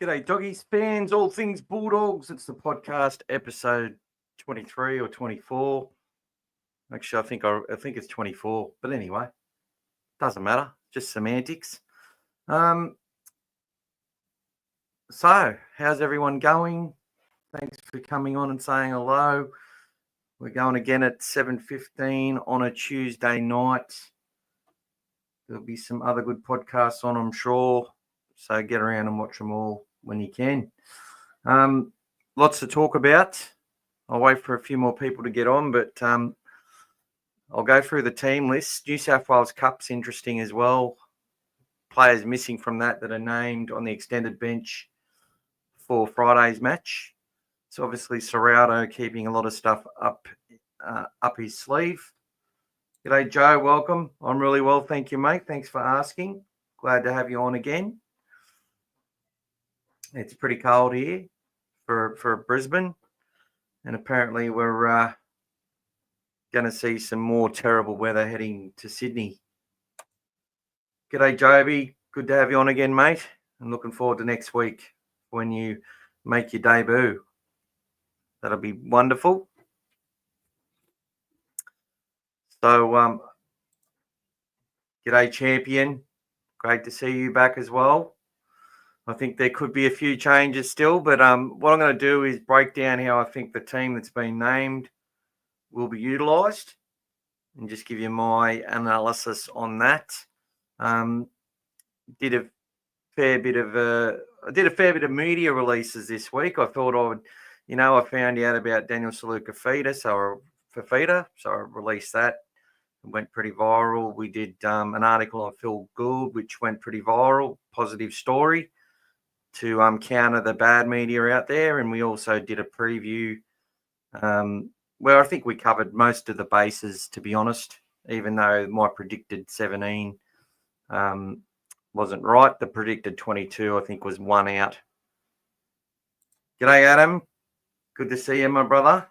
G'day, doggies, fans, all things Bulldogs. It's the podcast episode 23 or 24. Actually, I think it's 24. But anyway, doesn't matter. Just semantics. So, how's everyone going? Thanks for coming on and saying hello. We're going again at 7:15 on a Tuesday night. There'll be some other good podcasts on, I'm sure. So get around and watch them all when you can. Lots to talk about. I'll wait for a few more people to get on, but I'll go through the team list. New South Wales Cup's interesting as well. Players missing from that are named on the extended bench for Friday's match. So obviously Serrano keeping a lot of stuff up his sleeve. G'day, Joe. Welcome. I'm really well, thank you, mate. Thanks for asking. Glad to have you on again. It's pretty cold here for Brisbane, and apparently we're going to see some more terrible weather heading to Sydney. G'day, Joby. Good to have you on again, mate. I'm looking forward to next week when you make your debut. That'll be wonderful. So, g'day, champion. Great to see you back as well. I think there could be a few changes still, but what I'm going to do is break down how I think the team that's been named will be utilised and just give you my analysis on that. Did a fair bit of media releases this week. I thought I would, I found out about Daniel Saluka-Fifita, so I released that. It went pretty viral. We did an article on Phil Gould, which went pretty viral, positive story, to counter the bad media out there. And we also did a preview where I think we covered most of the bases, to be honest, even though my predicted 17 wasn't right. The predicted 22, I think, was one out. G'day, Adam. Good to see you, my brother.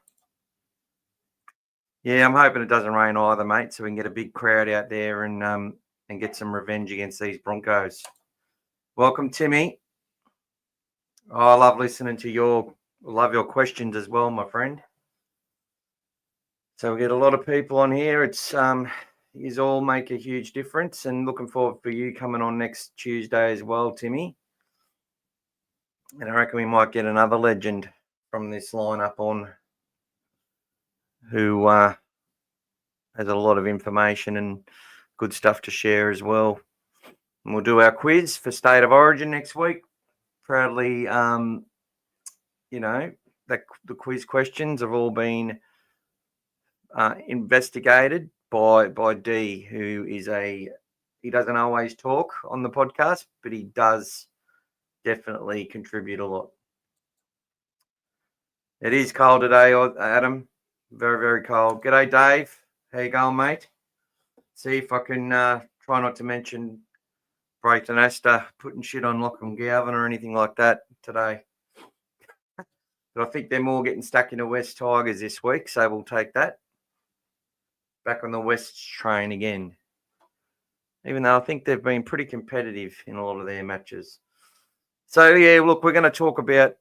Yeah, I'm hoping it doesn't rain either, mate, so we can get a big crowd out there and get some revenge against these Broncos. Welcome, Timmy. Oh, I love listening to your questions as well, my friend. So we get a lot of people on here. It's you all make a huge difference, and looking forward for you coming on next Tuesday as well, Timmy. And I reckon we might get another legend from this lineup on who has a lot of information and good stuff to share as well. And we'll do our quiz for State of Origin next week. Proudly, the quiz questions have all been investigated by D, who is he doesn't always talk on the podcast, but he does definitely contribute a lot. It is cold today, Adam. Very, very cold. G'day, Dave. How you going, mate? See if I can try not to mention Brayton Astor putting shit on Lachlan Galvin or anything like that today. But I think they're more getting stuck in the West Tigers this week, so we'll take that. Back on the West train again. Even though I think they've been pretty competitive in a lot of their matches. So, yeah, look, we're going to talk about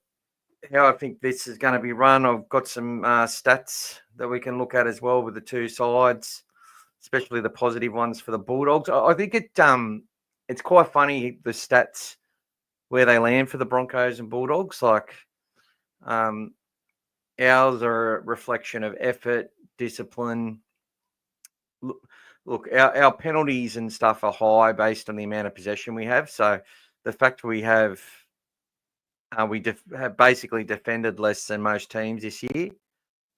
how I think this is going to be run. I've got some stats that we can look at as well with the two sides, especially the positive ones for the Bulldogs. I think it's quite funny, the stats where they land for the Broncos and Bulldogs. Like ours are a reflection of effort, discipline. Look, our penalties and stuff are high based on the amount of possession we have. So the fact we have have basically defended less than most teams this year,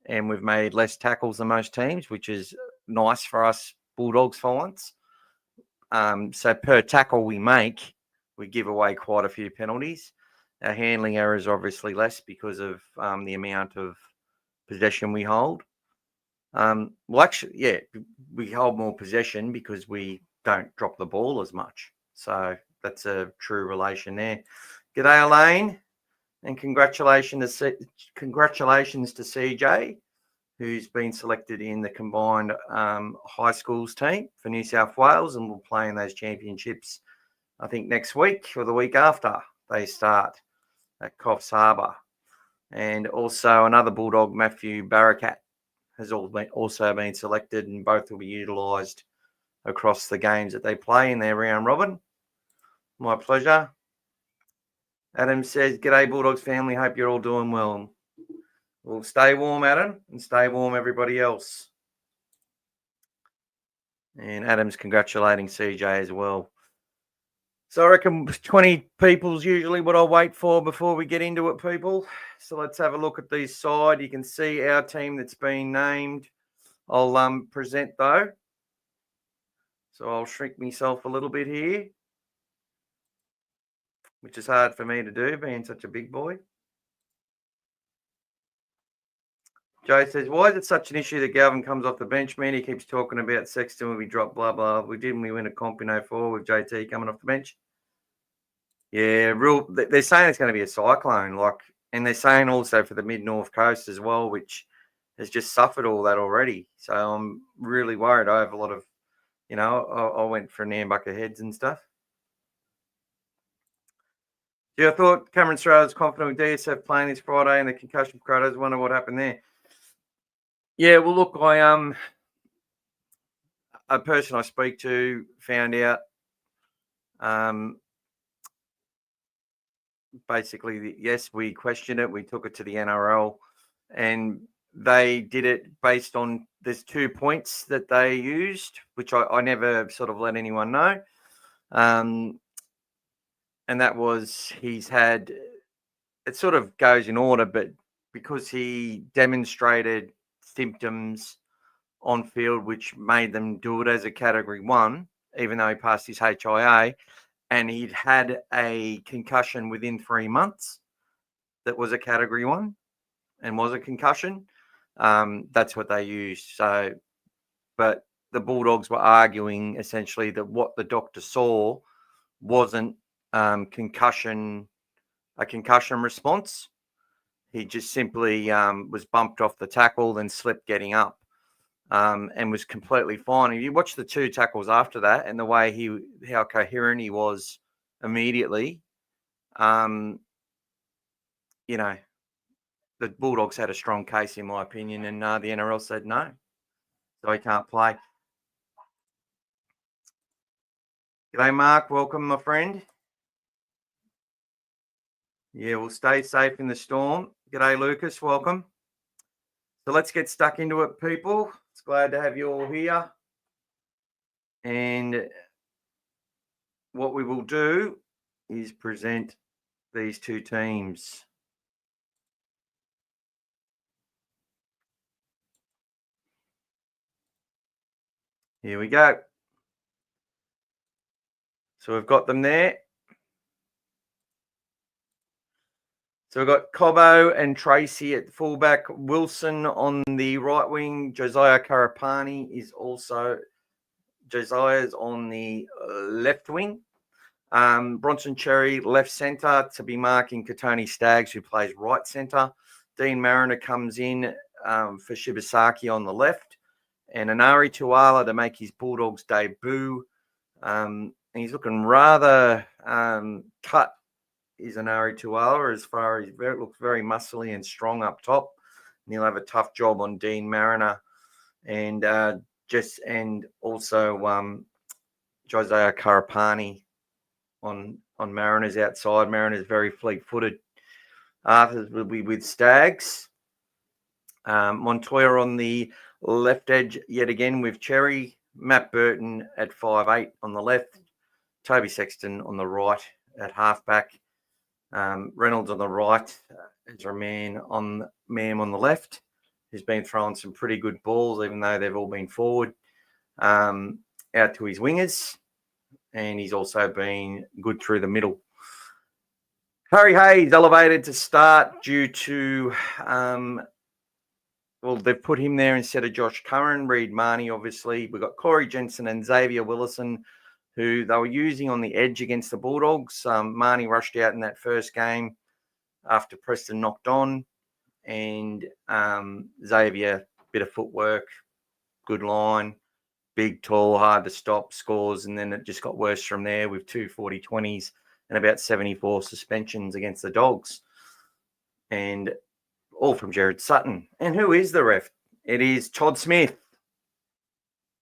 and we've made less tackles than most teams, which is nice for us Bulldogs for once. So per tackle we make, we give away quite a few penalties. Our handling errors are obviously less because of the amount of possession we hold. We hold more possession because we don't drop the ball as much. So that's a true relation there. G'day, Elaine, and congratulations to CJ, who's been selected in the combined high schools team for New South Wales and will play in those championships, I think, next week or the week after they start. at Coffs Harbour. And also another Bulldog, Matthew Barakat, has also been selected, and both will be utilised across the games that they play in their round robin. My pleasure. Adam says, "G'day, Bulldogs family. Hope you're all doing well." Well, stay warm, Adam, and stay warm, everybody else. And Adam's congratulating CJ as well. So I reckon 20 people is usually what I'll wait for before we get into it, people. So let's have a look at these side. You can see our team that's been named. I'll present though. So I'll shrink myself a little bit here, which is hard for me to do, being such a big boy. Joe says, "Why is it such an issue that Galvin comes off the bench, man? He keeps talking about Sexton when we drop, blah, blah. We win a comp in 04 with JT coming off the bench." Yeah, they're saying it's going to be a cyclone, and they're saying also for the mid-north coast as well, which has just suffered all that already. So I'm really worried. I have a lot of, I went for Nambucca heads and stuff. Yeah, I thought Cameron Stroud was confident with DSF playing this Friday and the concussion for Crotos. Wonder what happened there. Yeah, well, look, a person I speak to found out basically, yes, we questioned it. We took it to the NRL, and they did it based on, there's 2 points that they used, which I never sort of let anyone know. And that was, he's had, it sort of goes in order, but because he demonstrated symptoms on field which made them do it as a category 1, even though he passed his HIA, and he'd had a concussion within 3 months that was a category 1 and was a concussion. That's what they used. So, but the Bulldogs were arguing essentially that what the doctor saw wasn't a concussion response. He just simply was bumped off the tackle, then slipped getting up, and was completely fine. If you watch the 2 tackles after that and the way how coherent he was immediately, the Bulldogs had a strong case, in my opinion, and the NRL said no, so he can't play. G'day, Mark. Welcome, my friend. Yeah, we'll stay safe in the storm. G'day, Lucas. Welcome. So let's get stuck into it, people. It's glad to have you all here. And what we will do is present these 2 teams. Here we go. So we've got them there. So we've got Cobbo and Tracy at fullback, Wilson on the right wing, Josiah Karapani Josiah's on the left wing. Bronson Cherry, left centre, to be marking Katoni Staggs, who plays right centre. Dean Mariner comes in for Shibasaki on the left. And Anari Tuala to make his Bulldogs debut. He's looking rather cut, is Anari Tuala, as far as looks very muscly and strong up top. And he'll have a tough job on Dean Mariner. And also Josiah Karapani on Mariners outside. Mariners very fleet-footed. Arthurs will be with Staggs. Montoya on the left edge yet again with Cherry. Matt Burton at 5'8" on the left. Toby Sexton on the right at halfback. Reynolds on the right. Ezra Mann on the left, who's been throwing some pretty good balls, even though they've all been forward, out to his wingers. And he's also been good through the middle. Harry Hayes elevated to start due to, they've put him there instead of Josh Curran. Reed Marnie, obviously. We've got Corey Jensen and Xavier Willison, who they were using on the edge against the Bulldogs. Marnie rushed out in that first game after Preston knocked on. And Xavier, bit of footwork, good line, big, tall, hard to stop, scores. And then it just got worse from there with 2 40-20s and about 74 suspensions against the Dogs. and all from Jared Sutton. And who is the ref? It is Todd Smith.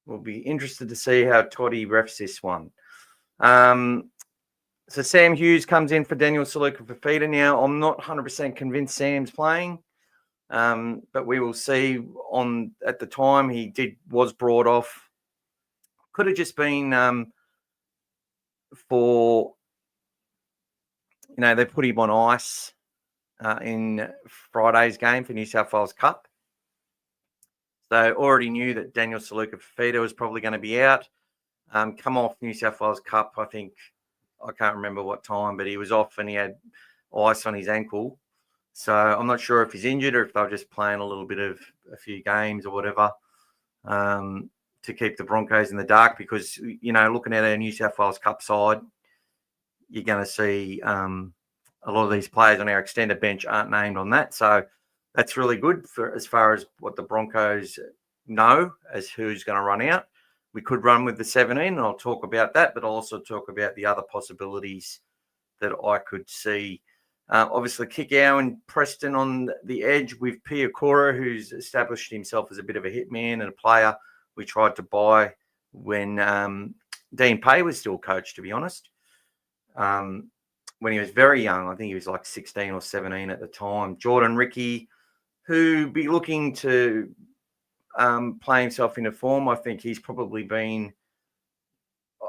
We'll be interested to see how Toddy refs this one. So Sam Hughes comes in for Daniel Saluka-Fafita now. I'm not 100% convinced Sam's playing, but we will see. At the time he was brought off. Could have just been for, they put him on ice in Friday's game for New South Wales Cup. So already knew that Daniel Saluka-Fafita was probably going to be out. Come off New South Wales Cup, I think. I can't remember what time, but he was off and he had ice on his ankle. So I'm not sure if he's injured or if they're just playing a few games or whatever to keep the Broncos in the dark, because, looking at our New South Wales Cup side, you're going to see a lot of these players on our extended bench aren't named on that. So that's really good for as far as what the Broncos know as who's going to run out. We could run with the 17, and I'll talk about that, but I'll also talk about the other possibilities that I could see. Obviously, Kikau and Preston on the edge with Piakura, who's established himself as a bit of a hitman and a player we tried to buy when Dean Pay was still coach, to be honest. When he was very young, I think he was like 16 or 17 at the time. Jordan Ricky, who be looking to play himself into form. I think he's probably been,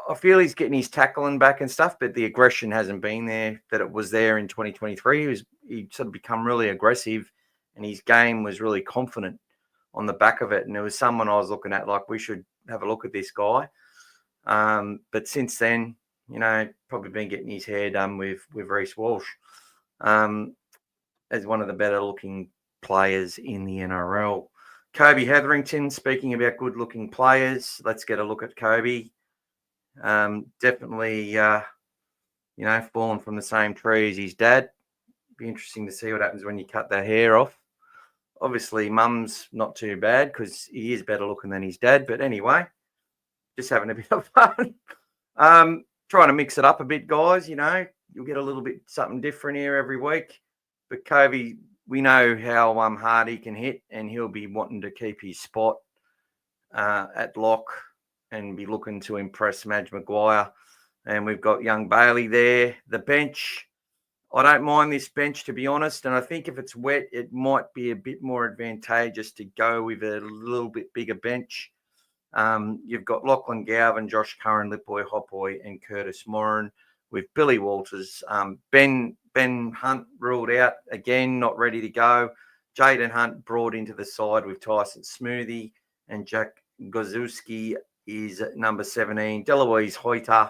I feel he's getting his tackling back and stuff, but the aggression hasn't been there that it was there in 2023. He sort of become really aggressive and his game was really confident on the back of it. And there was someone I was looking at, like, we should have a look at this guy. But since then, probably been getting his hair done with Reece Walsh as one of the better looking players in the NRL. Kobe Hetherington, speaking about good-looking players, let's get a look at Kobe. Definitely, fallen from the same tree as his dad. Be interesting to see what happens when you cut that hair off. Obviously, Mum's not too bad because he is better looking than his dad. But anyway, just having a bit of fun. Trying to mix it up a bit, guys. You'll get a little bit something different here every week. But Kobe, we know how hard he can hit, and he'll be wanting to keep his spot at lock and be looking to impress Madge Maguire. And we've got young Bailey there. The bench, I don't mind this bench, to be honest. And I think if it's wet, it might be a bit more advantageous to go with a little bit bigger bench. You've got Lachlan Galvin, Josh Curran, Lipboy Hopboy, and Curtis Moran with Billy Walters. Ben Hunt ruled out again, not ready to go. Jaden Hunt brought into the side with Tyson Smoothie, and Jack Gozowski is number 17. Deloise Hoyter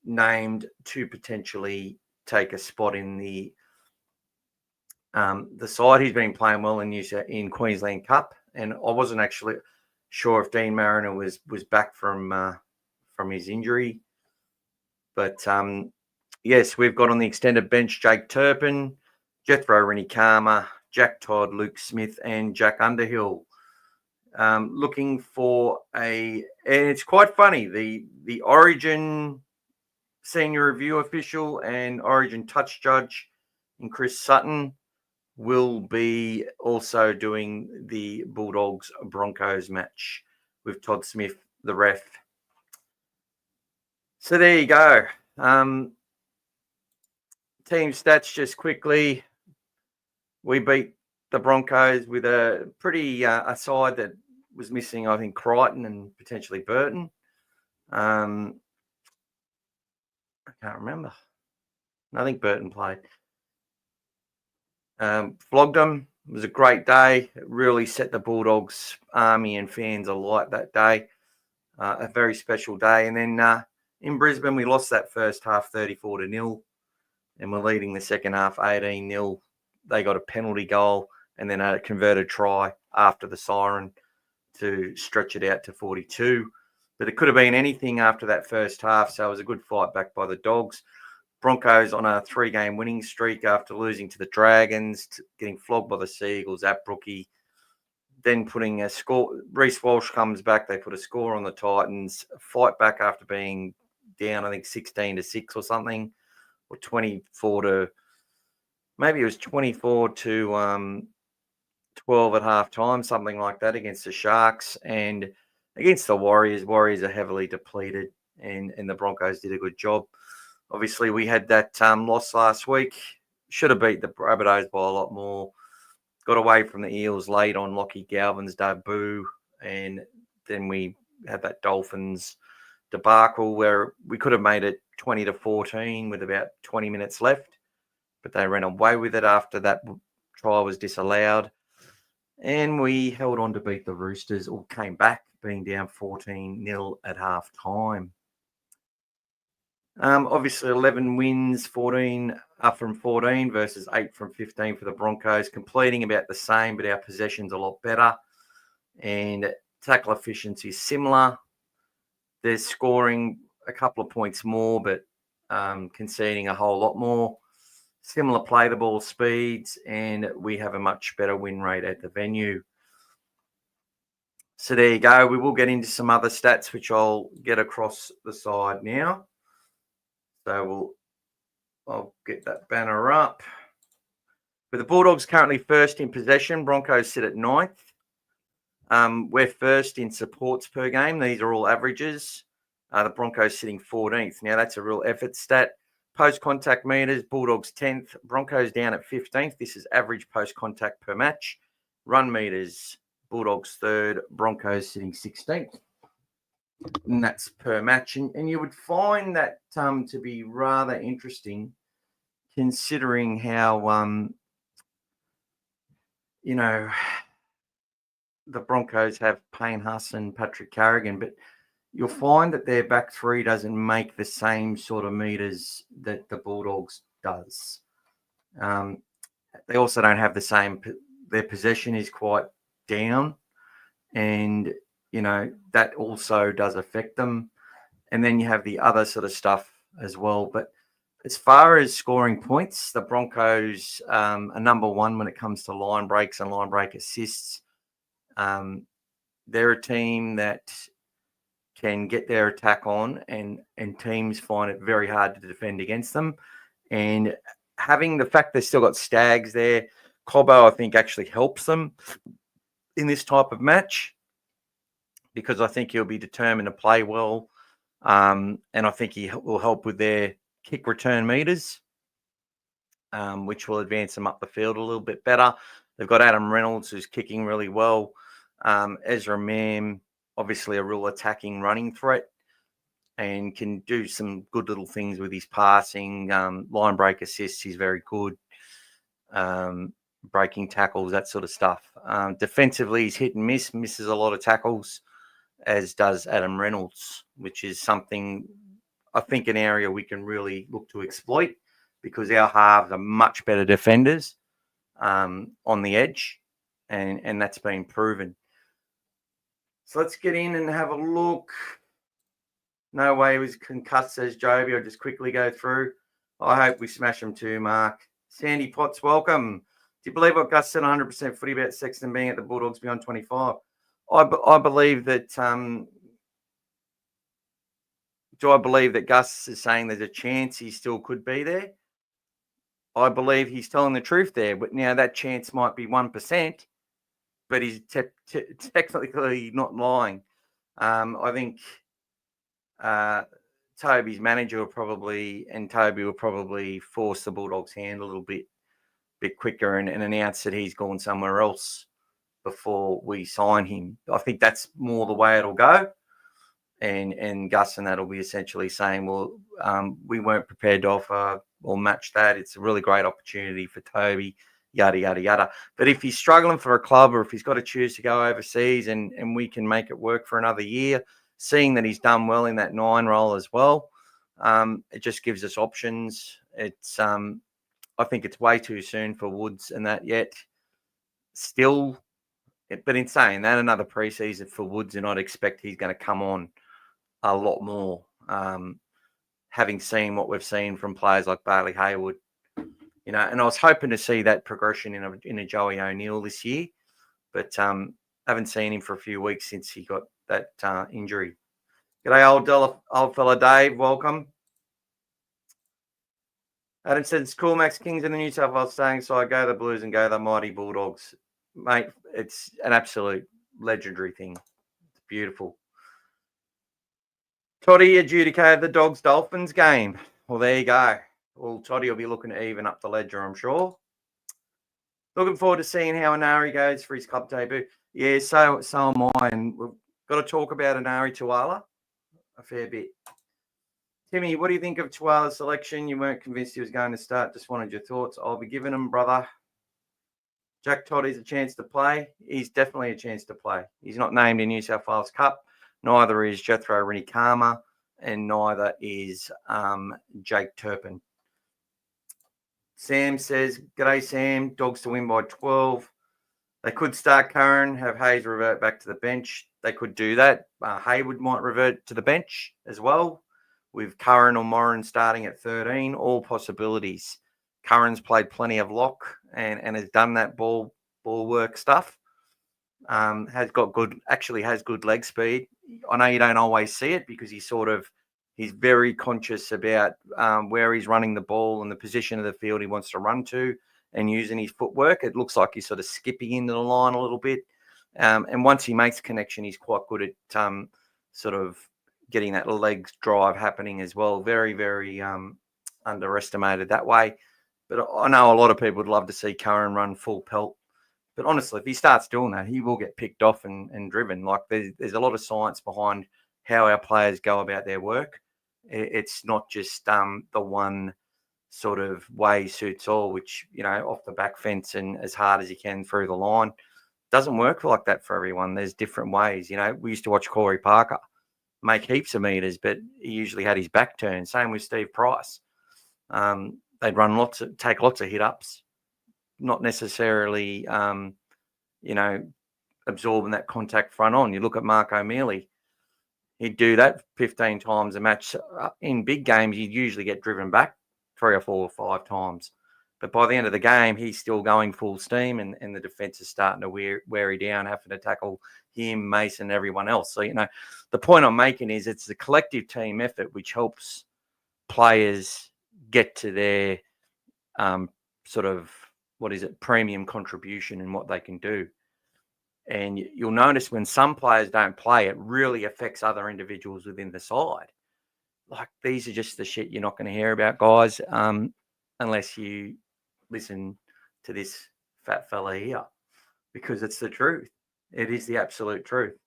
named to potentially take a spot in the side. He's been playing well in Queensland Cup, and I wasn't actually sure if Dean Mariner was back from his injury, but yes, we've got on the extended bench Jake Turpin, Jethro Rennie-Karma, Jack Todd, Luke Smith, and Jack Underhill. Looking for and it's quite funny, the Origin senior review official and Origin touch judge in Chris Sutton will be also doing the Bulldogs Broncos match with Todd Smith, the ref. So there you go. Team stats just quickly. We beat the Broncos with a pretty a side that was missing, I think, Crichton and potentially Burton. I can't remember. I think Burton played. Flogged them. It was a great day. It really set the Bulldogs army and fans alight that day. A very special day. And then in Brisbane, we lost that first half 34-0, and we're leading the second half 18-0. They got a penalty goal and then a converted try after the siren to stretch it out to 42. But it could have been anything after that first half, so it was a good fight back by the Dogs. Broncos on a 3-game winning streak after losing to the Dragons, getting flogged by the Seagulls at Brookie, then putting a score. Reece Walsh comes back. They put a score on the Titans. Fight back after being down, I think 16-6 or something, or 24-10 maybe it was 24 to 12 at halftime, something like that, against the Sharks. And against the Warriors are heavily depleted, and the Broncos did a good job. Obviously, we had that loss last week. Should have beat the Rabbitohs by a lot more. Got away from the Eels late on Lockie Galvin's debut, and then we had that Dolphins debacle where we could have made it 20-14 with about 20 minutes left, but they ran away with it after that try was disallowed. And we held on to beat the Roosters, or came back being down 14-0 at half time. Obviously, 11 wins, 14 up from 14 versus 8 from 15 for the Broncos, completing about the same, but our possession's a lot better. And tackle efficiency is similar. They're scoring a couple of points more, but conceding a whole lot more. Similar play the ball speeds, and we have a much better win rate at the venue. So there you go. We will get into some other stats, which I'll get across the side now. So I'll get that banner up. But the Bulldogs currently first in possession. Broncos sit at 9th. We're first in supports per game. These are all averages. The Broncos sitting 14th. Now, that's a real effort stat. Post-contact meters, Bulldogs 10th. Broncos down at 15th. This is average post-contact per match. Run meters, Bulldogs 3rd. Broncos sitting 16th. And that's per match. And you would find that to be rather interesting, considering how, the Broncos have Payne Huss and Patrick Carrigan, but you'll find that their back three doesn't make the same sort of meters that the Bulldogs does. They also don't have the same, their possession is quite down, and, that also does affect them. And then you have the other sort of stuff as well. But as far as scoring points, the Broncos are number one when it comes to line breaks and line break assists. They're a team that can get their attack on, and teams find it very hard to defend against them. And having the fact they've still got Stags there, Cobbo, I think, actually helps them in this type of match, because I think he'll be determined to play well. And I think he will help with their kick return meters, which will advance them up the field a little bit better. They've got Adam Reynolds, who's kicking really well. Ezra Mam, obviously a real attacking running threat, and can do some good little things with his passing. Line break assists, he's very good. Breaking tackles, that sort of stuff. Defensively, he's hit and misses a lot of tackles, as does Adam Reynolds, which is something, I think, an area we can really look to exploit, because our halves are much better defenders on the edge, and that's been proven. So let's get in and have a look. No way he was concussed, says Joby. I'll just quickly go through. I hope we smash him too, Mark. Sandy Potts, welcome. Do you believe what Gus said 100% footy about Sexton being at the Bulldogs beyond 25? I believe that. Do I believe that Gus is saying there's a chance he still could be there? I believe he's telling the truth there, but now that chance might be 1%, but he's technically not lying. I think Toby's manager Toby will probably force the Bulldogs' hand a little bit quicker and announce that he's gone somewhere else before we sign him. I think that's more the way it'll go. And Gus and that will be essentially saying, well, we weren't prepared to offer or match that. It's a really great opportunity for Toby, yada, yada, yada. But if he's struggling for a club, or if he's got to choose to go overseas and we can make it work for another year, seeing that he's done well in that 9 role as well, it just gives us options. It's I think it's way too soon for Woods and that yet still. But in saying that, another preseason for Woods, and I'd expect he's going to come on a lot more, having seen what we've seen from players like Bailey Hayward, and I was hoping to see that progression in a Joey O'Neill this year, but haven't seen him for a few weeks since he got that injury. G'day, old fella Dave, welcome. Adam said it's cool. Max King's in the New South Wales staying, so I go the Blues and go the mighty Bulldogs. Mate, it's an absolute legendary thing. It's beautiful. Toddy adjudicated the Dogs-Dolphins game. Well, there you go. Well, Toddy will be looking to even up the ledger, I'm sure. Looking forward to seeing how Anari goes for his club debut. Yeah, so am I. And we've got to talk about Anari Tuala a fair bit. Timmy, what do you think of Tuala's selection? You weren't convinced he was going to start. Just wanted your thoughts. I'll be giving him, brother. Jack Toddy's a chance to play. He's definitely a chance to play. He's not named in New South Wales Cup. Neither is Jethro Rinikama, and neither is Jake Turpin. Sam says, g'day, Sam. Dogs to win by 12. They could start Curran, have Hayes revert back to the bench. They could do that. Haywood might revert to the bench as well, with Curran or Moran starting at 13. All possibilities. Curran's played plenty of lock and has done that ball work stuff. Has good leg speed. I know you don't always see it because he's very conscious about where he's running the ball and the position of the field he wants to run to and using his footwork. It looks like he's sort of skipping into the line a little bit. And once he makes connection, he's quite good at sort of getting that legs drive happening as well. Very, very underestimated that way. But I know a lot of people would love to see Curran run full pelt. But honestly, if he starts doing that, he will get picked off and driven. Like there's a lot of science behind how our players go about their work. It's not just the one sort of way suits all, which, off the back fence and as hard as you can through the line. Doesn't work like that for everyone. There's different ways. We used to watch Corey Parker make heaps of meters, but he usually had his back turned. Same with Steve Price. They'd take lots of hit ups, not necessarily, absorbing that contact front on. You look at Mark O'Mealy, he'd do that 15 times a match. In big games, he'd usually get driven back 3 or 4 or 5 times. But by the end of the game, he's still going full steam and the defence is starting to wear he down, having to tackle him, Mason, everyone else. So, the point I'm making is it's a collective team effort which helps players get to their premium contribution and what they can do. And you'll notice when some players don't play, it really affects other individuals within the side. Like, these are just the shit you're not going to hear about, guys, unless you listen to this fat fella here, because it's the truth. It is the absolute truth.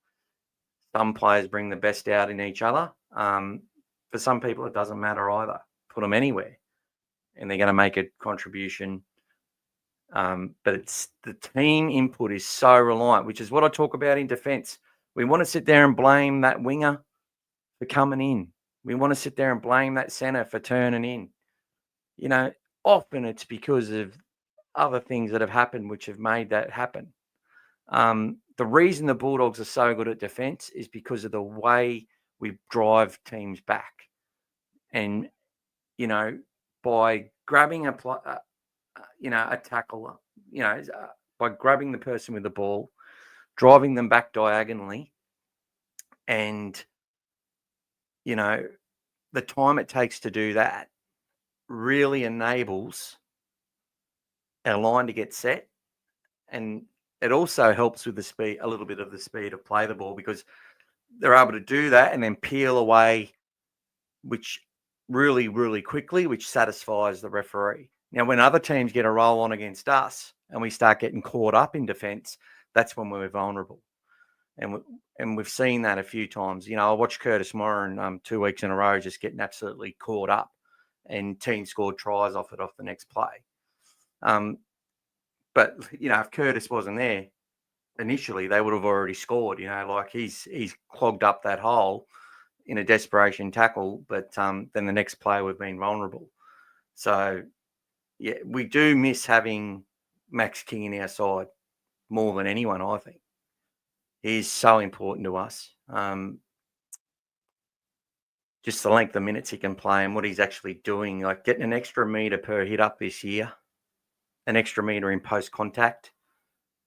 Some players bring the best out in each other. For some people, it doesn't matter either. Put them anywhere, and they're going to make a contribution. But it's the team input is so reliant, which is what I talk about in defence. We want to sit there and blame that winger for coming in. We want to sit there and blame that centre for turning in. Often it's because of other things that have happened which have made that happen. The reason the Bulldogs are so good at defence is because of the way we drive teams back. And, by grabbing a tackler, by grabbing the person with the ball, driving them back diagonally, and, the time it takes to do that really enables our line to get set. And it also helps with the speed, a little bit of the speed of play the ball, because they're able to do that and then peel away, which really, really quickly, which satisfies the referee. Now, when other teams get a roll on against us and we start getting caught up in defence, that's when we're vulnerable. And we've seen that a few times. I watched Curtis Moran 2 weeks in a row just getting absolutely caught up, and teams scored tries off it off the next play. But, if Curtis wasn't there initially, they would have already scored. He's clogged up that hole in a desperation tackle, but then the next play we've been vulnerable. So, yeah, we do miss having Max King in our side more than anyone, I think. He's so important to us. Just the length of minutes he can play and what he's actually doing, like getting an extra metre per hit up this year, an extra metre in post-contact.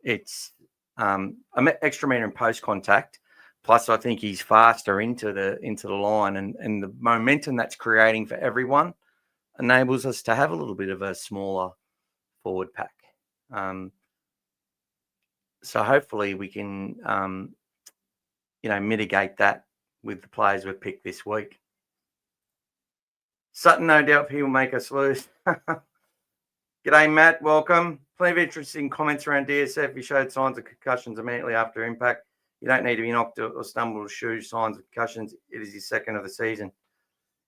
It's an extra metre in post-contact. Plus, I think he's faster into the line, and the momentum that's creating for everyone enables us to have a little bit of a smaller forward pack. So hopefully we can, mitigate that with the players we've picked this week. Sutton, no doubt he will make us lose. G'day, Matt. Welcome. Plenty of interesting comments around DSF. He showed signs of concussions immediately after impact. You don't need to be knocked or stumbled or shoe signs of concussions. It is his second of the season.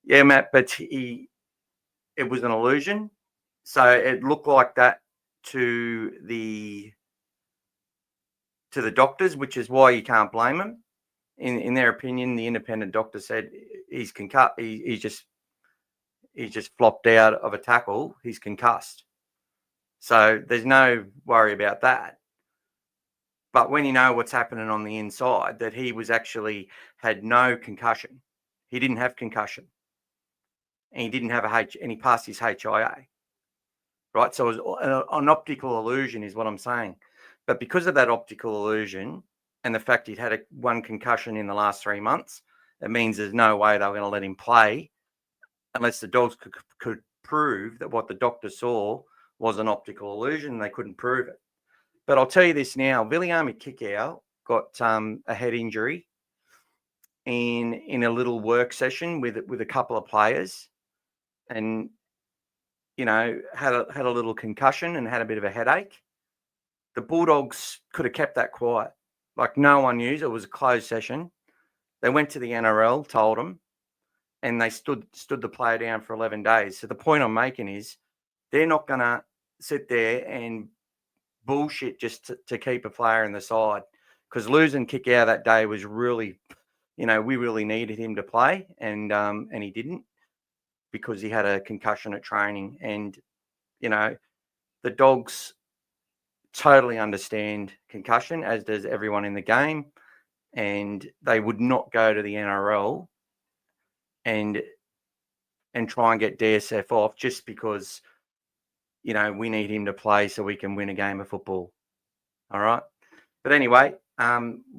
Yeah, Matt, but it was an illusion. So it looked like that to the doctors, which is why you can't blame them. In their opinion, the independent doctor said he's concussed. He's just flopped out of a tackle. He's concussed. So there's no worry about that. But when you know what's happening on the inside, that he was actually had no concussion. He didn't have concussion. And he didn't have and he passed his HIA. Right? So it was an optical illusion is what I'm saying. But because of that optical illusion and the fact he'd had one concussion in the last 3 months, it means there's no way they were going to let him play unless the Dogs could prove that what the doctor saw was an optical illusion. They couldn't prove it. But I'll tell you this now, Viliami Kikau got a head injury in a little work session with a couple of players and, had a little concussion and had a bit of a headache. The Bulldogs could have kept that quiet. Like no one knew. It was a closed session. They went to the NRL, told them, and they stood the player down for 11 days. So the point I'm making is they're not going to sit there and bullshit just to keep a player in the side, because losing Kikau that day was really, we really needed him to play, and he didn't because he had a concussion at training. And, the Dogs totally understand concussion, as does everyone in the game, and they would not go to the NRL and try and get DSF off just because, we need him to play so we can win a game of football. All right. But anyway,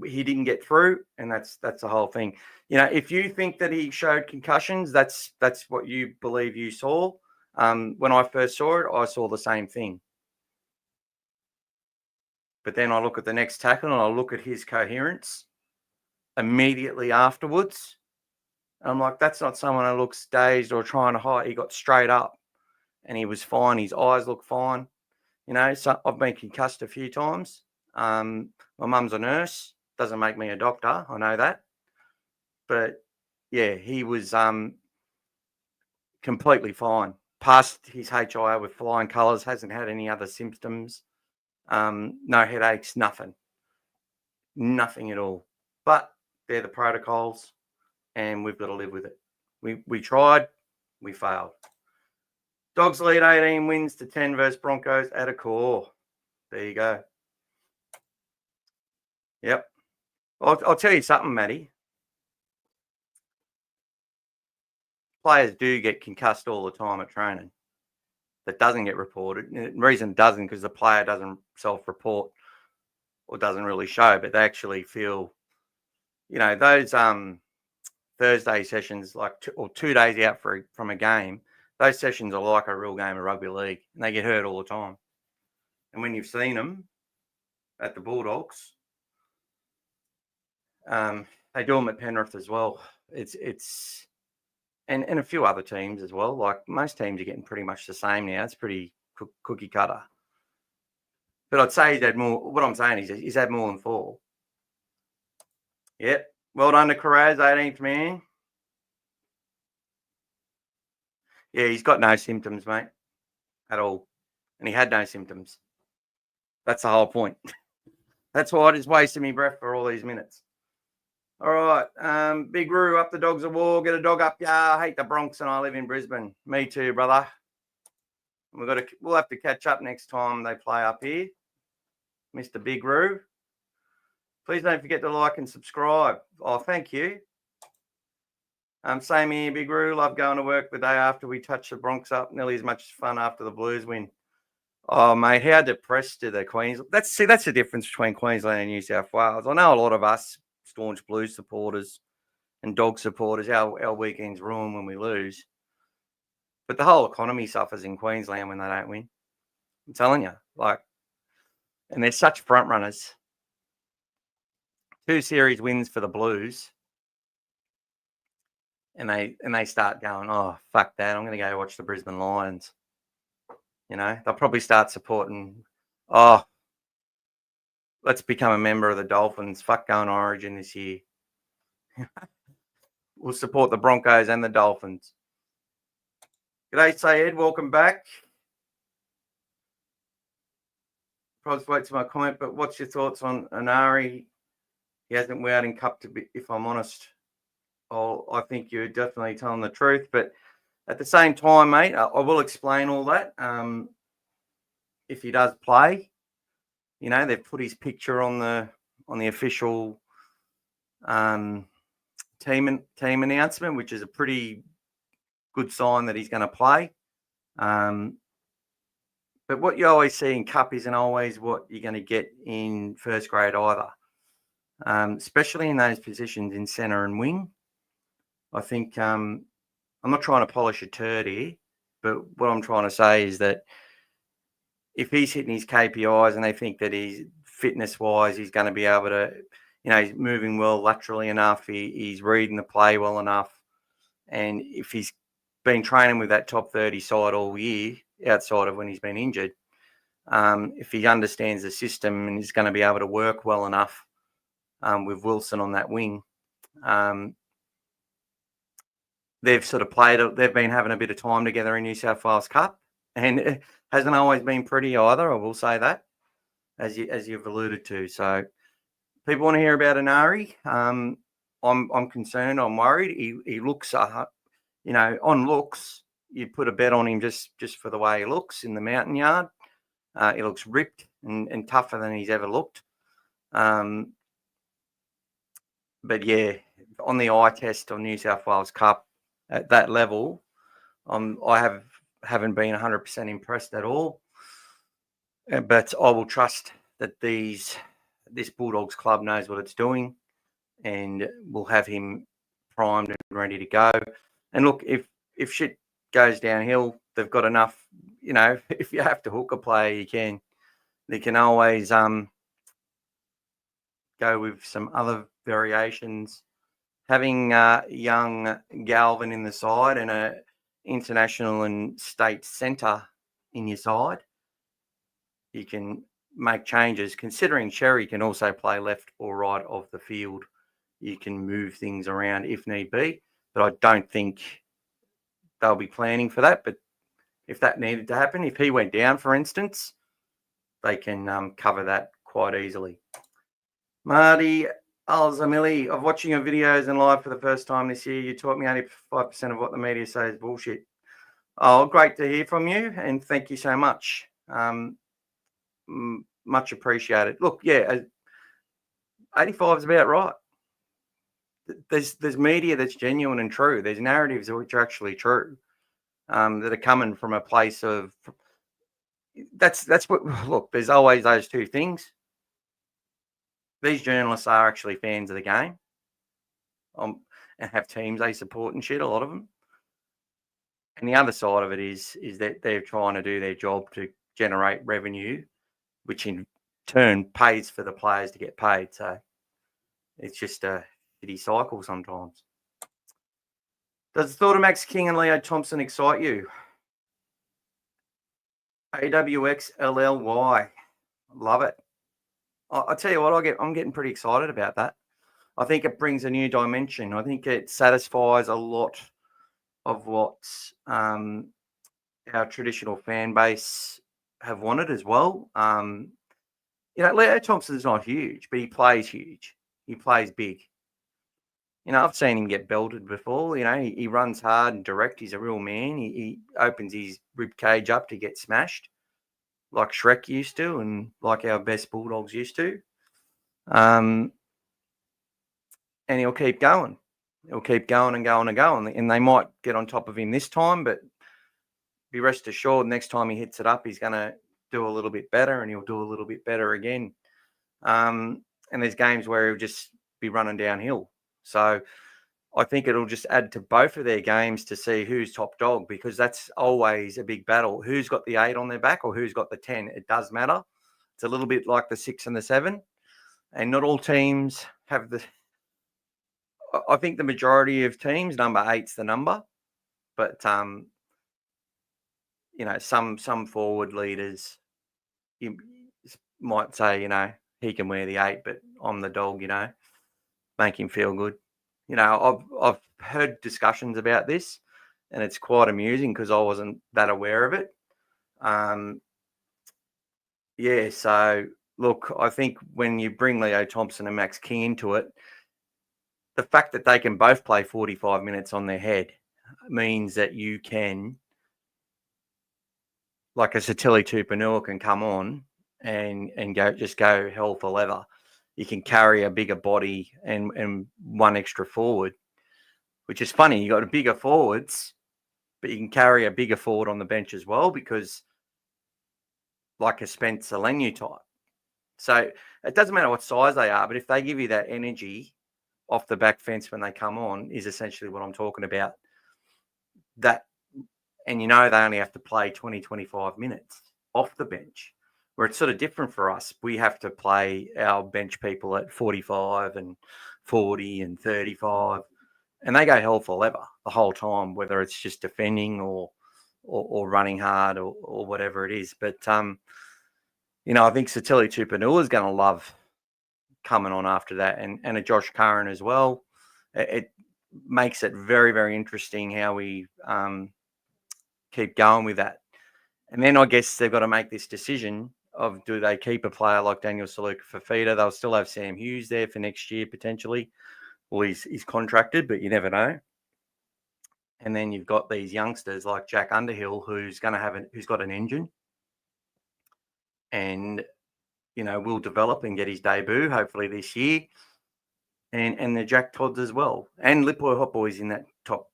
he didn't get through, and that's the whole thing. If you think that he showed concussions, that's what you believe you saw. When I first saw it, I saw the same thing. But then I look at the next tackle and I look at his coherence immediately afterwards. I'm like, that's not someone who looks dazed or trying to hide. He got straight up and he was fine. His eyes look fine. So I've been concussed a few times. My mum's a nurse. Doesn't make me a doctor. I know that. But, yeah, he was completely fine. Passed his HIA with flying colours. Hasn't had any other symptoms. No headaches, nothing at all. But they're the protocols, and we've got to live with it. We tried, we failed. Dogs lead 18 wins to 10 versus Broncos at a core. There you go. Yep. I'll tell you something, Matty. Players do get concussed all the time at training. That doesn't get reported. The reason it doesn't because the player doesn't self-report or doesn't really show, but they actually feel, those Thursday sessions, like 2 days out from a game, those sessions are like a real game of rugby league, and they get hurt all the time. And when you've seen them at the Bulldogs, they do them at Penrith as well. It's and a few other teams as well. Like most teams are getting pretty much the same now. It's pretty cookie cutter. But I'd say he's had more. What I'm saying is he's had more than 4. Yep. Well done to Carraz, 18th man. Yeah, he's got no symptoms, mate, at all. And he had no symptoms. That's the whole point. That's why I just wasted my breath for all these minutes. All right. Big Roo, up the Dogs of War. Get a dog up. Yeah, I hate the Bronx and I live in Brisbane. Me too, brother. We'll have to catch up next time they play up here. Mr. Big Roo. Please don't forget to like and subscribe. Oh, thank you. Same here, Big Roo. Love going to work the day after we touch the Bronx up. Nearly as much fun after the Blues win. Oh, mate, how depressed are the Queensland? That's the difference between Queensland and New South Wales. I know a lot of us staunch Blues supporters and Dog supporters, our weekends ruin when we lose. But the whole economy suffers in Queensland when they don't win. I'm telling you, and they're such front runners. 2 series wins for the Blues, and they start going, oh fuck that, I'm going to go watch the Brisbane Lions. They'll probably start supporting. Oh, let's become a member of the Dolphins. Fuck going Origin this year. We'll support the Broncos and the Dolphins. G'day, Sayed. Welcome back. Probably wait to my comment, but what's your thoughts on Anari? He hasn't wowed in Cup to be, if I'm honest. I think you're definitely telling the truth, but at the same time, mate, I will explain all that. If he does play, they've put his picture on the official team announcement, which is a pretty good sign that he's going to play. But what you always see in Cup isn't always what you're going to get in first grade either, especially in those positions in centre and wing. I think I'm not trying to polish a turd here, but what I'm trying to say is that if he's hitting his KPIs and they think that he's fitness-wise, he's going to be able to, he's moving well laterally enough, he's reading the play well enough, and if he's been training with that top 30 side all year, outside of when he's been injured, if he understands the system and is going to be able to work well enough with Wilson on that wing, they've sort of they've been having a bit of time together in New South Wales Cup, and it hasn't always been pretty either, I will say that, as you've alluded to. So people want to hear about Anari. I'm concerned, I'm worried. He looks, on looks, you put a bet on him just for the way he looks in the mountain yard. He looks ripped and tougher than he's ever looked. But yeah, on the eye test on New South Wales Cup at that level, I haven't been 100% impressed at all. But I will trust that this Bulldogs club knows what it's doing, and we'll have him primed and ready to go. And look, if shit goes downhill, they've got enough. If you have to hook a player, you can. They can always go with some other variations. Having young Galvin in the side and a international and state centre in your side, you can make changes. Considering Cherry can also play left or right of the field, you can move things around if need be. But I don't think they'll be planning for that. But if that needed to happen, if he went down, for instance, they can cover that quite easily. Marty Alzamili, of watching your videos and live for the first time this year, you taught me 85% of what the media says is bullshit. Oh, great to hear from you, and thank you so much. Much appreciated. Look, yeah, 85 is about right. There's media that's genuine and true. There's narratives which are actually true, that are coming from a place of. That's what. Look, there's always those two things. These journalists are actually fans of the game, and have teams they support and shit. A lot of them. And the other side of it is that they're trying to do their job to generate revenue, which in turn pays for the players to get paid. So it's just a shitty cycle sometimes. Does the thought of Max King and Leo Thompson excite you? AWXLLY. Love it. I tell you what, I'm getting pretty excited about that. I think it brings a new dimension. I think it satisfies a lot of what our traditional fan base have wanted as well. Leo Thompson's not huge, but he plays huge. He plays big. I've seen him get belted before. He runs hard and direct. He's a real man. He opens his rib cage up to get smashed, like Shrek used to, and like our best Bulldogs used to. And he'll keep going. He'll keep going and going and going. And they might get on top of him this time, but be rest assured, next time he hits it up, he's going to do a little bit better, and he'll do a little bit better again. And there's games where he'll just be running downhill. So I think it'll just add to both of their games to see who's top dog, because that's always a big battle. Who's got the 8 on their back or who's got the 10? It does matter. It's a little bit like the 6 and the 7, and not all teams have the. I think the majority of teams, number 8's the number, but some forward leaders you might say, he can wear the 8, but I'm the dog, make him feel good. I've heard discussions about this, and it's quite amusing because I wasn't that aware of it. So look, I think when you bring Leo Thompson and Max King into it, the fact that they can both play 45 minutes on their head means that you can, like a Satili Tupanua can come on and go hell for leather. You can carry a bigger body and one extra forward, which is funny. You got a bigger forwards, but you can carry a bigger forward on the bench as well, because like a Spencer Lenu type. So it doesn't matter what size they are, but if they give you that energy off the back fence when they come on, is essentially what I'm talking about. That, and they only have to play 20, 25 minutes off the bench, where it's sort of different for us. We have to play our bench people at 45 and 40 and 35, and they go hell for leather the whole time, whether it's just defending or running hard or whatever it is. But, I think Satili Tupanua is going to love coming on after that, and a Josh Curran as well. It makes it very, very interesting how we keep going with that. And then I guess they've got to make this decision of, do they keep a player like Daniel Saluka Fafita? They'll still have Sam Hughes there for next year potentially. Well, he's contracted, but you never know. And then you've got these youngsters like Jack Underhill, who's got an engine, and will develop and get his debut hopefully this year. And the Jack Todds as well, and Lipoi Hotboy's in that top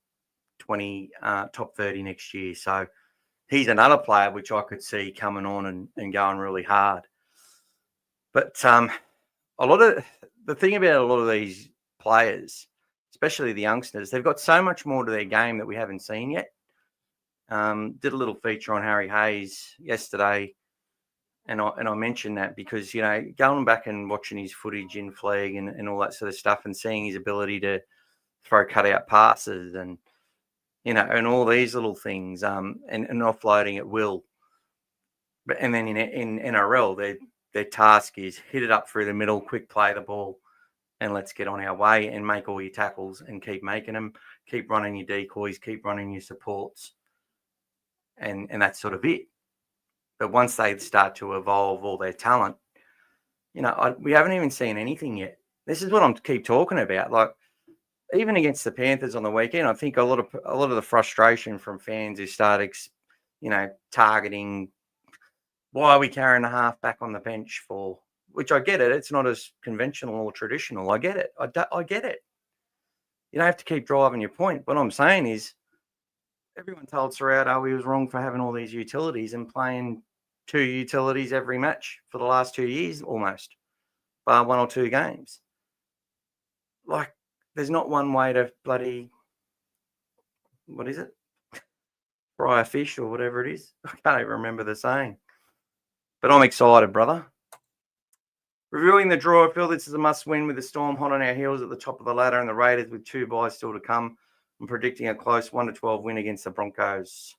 20, top 30 next year. So he's another player which I could see coming on and going really hard. But a lot of these players, especially the youngsters, they've got so much more to their game that we haven't seen yet. Did a little feature on Harry Hayes yesterday, and I mentioned that because, going back and watching his footage in flag and all that sort of stuff, and seeing his ability to throw cutout passes and all these little things, and offloading at will. But and then in NRL, their task is hit it up through the middle, quick play the ball, and let's get on our way and make all your tackles and keep making them, keep running your decoys, keep running your supports, and that's sort of it. But once they start to evolve all their talent, we haven't even seen anything yet. This is what I'm keep talking about. Like, even against the Panthers on the weekend, I think a lot of the frustration from fans who started, targeting, why are we carrying a half back on the bench for? Which I get it. It's not as conventional or traditional. I get it. I get it. You don't have to keep driving your point. What I'm saying is, everyone told Serrato he was wrong for having all these utilities and playing 2 utilities every match for the last 2 years almost, bar 1 or 2 games. Like, there's not one way to bloody, what is it? Fry a fish or whatever it is. I can't even remember the saying. But I'm excited, brother. Reviewing the draw, I feel this is a must-win with the Storm hot on our heels at the top of the ladder and the Raiders with 2 buys still to come. I'm predicting a close 1-12 win against the Broncos.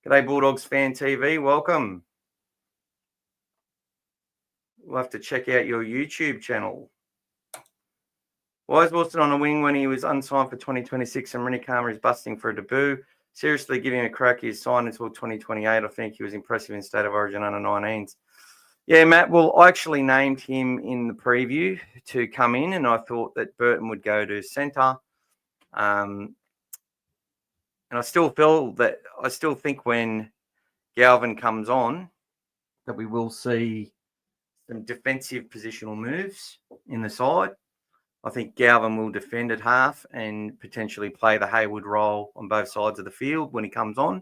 G'day, Bulldogs Fan TV. Welcome. We'll have to check out your YouTube channel. Why is Wilson on a wing when he was unsigned for 2026 and Rennie is busting for a debut? Seriously, give him a crack. He's signed until 2028. I think he was impressive in State of Origin under 19s. Yeah, Matt, well, I actually named him in the preview to come in, and I thought that Burton would go to centre. And I still think when Galvin comes on that we will see some defensive positional moves in the side. I think Galvin will defend at half and potentially play the Hayward role on both sides of the field when he comes on.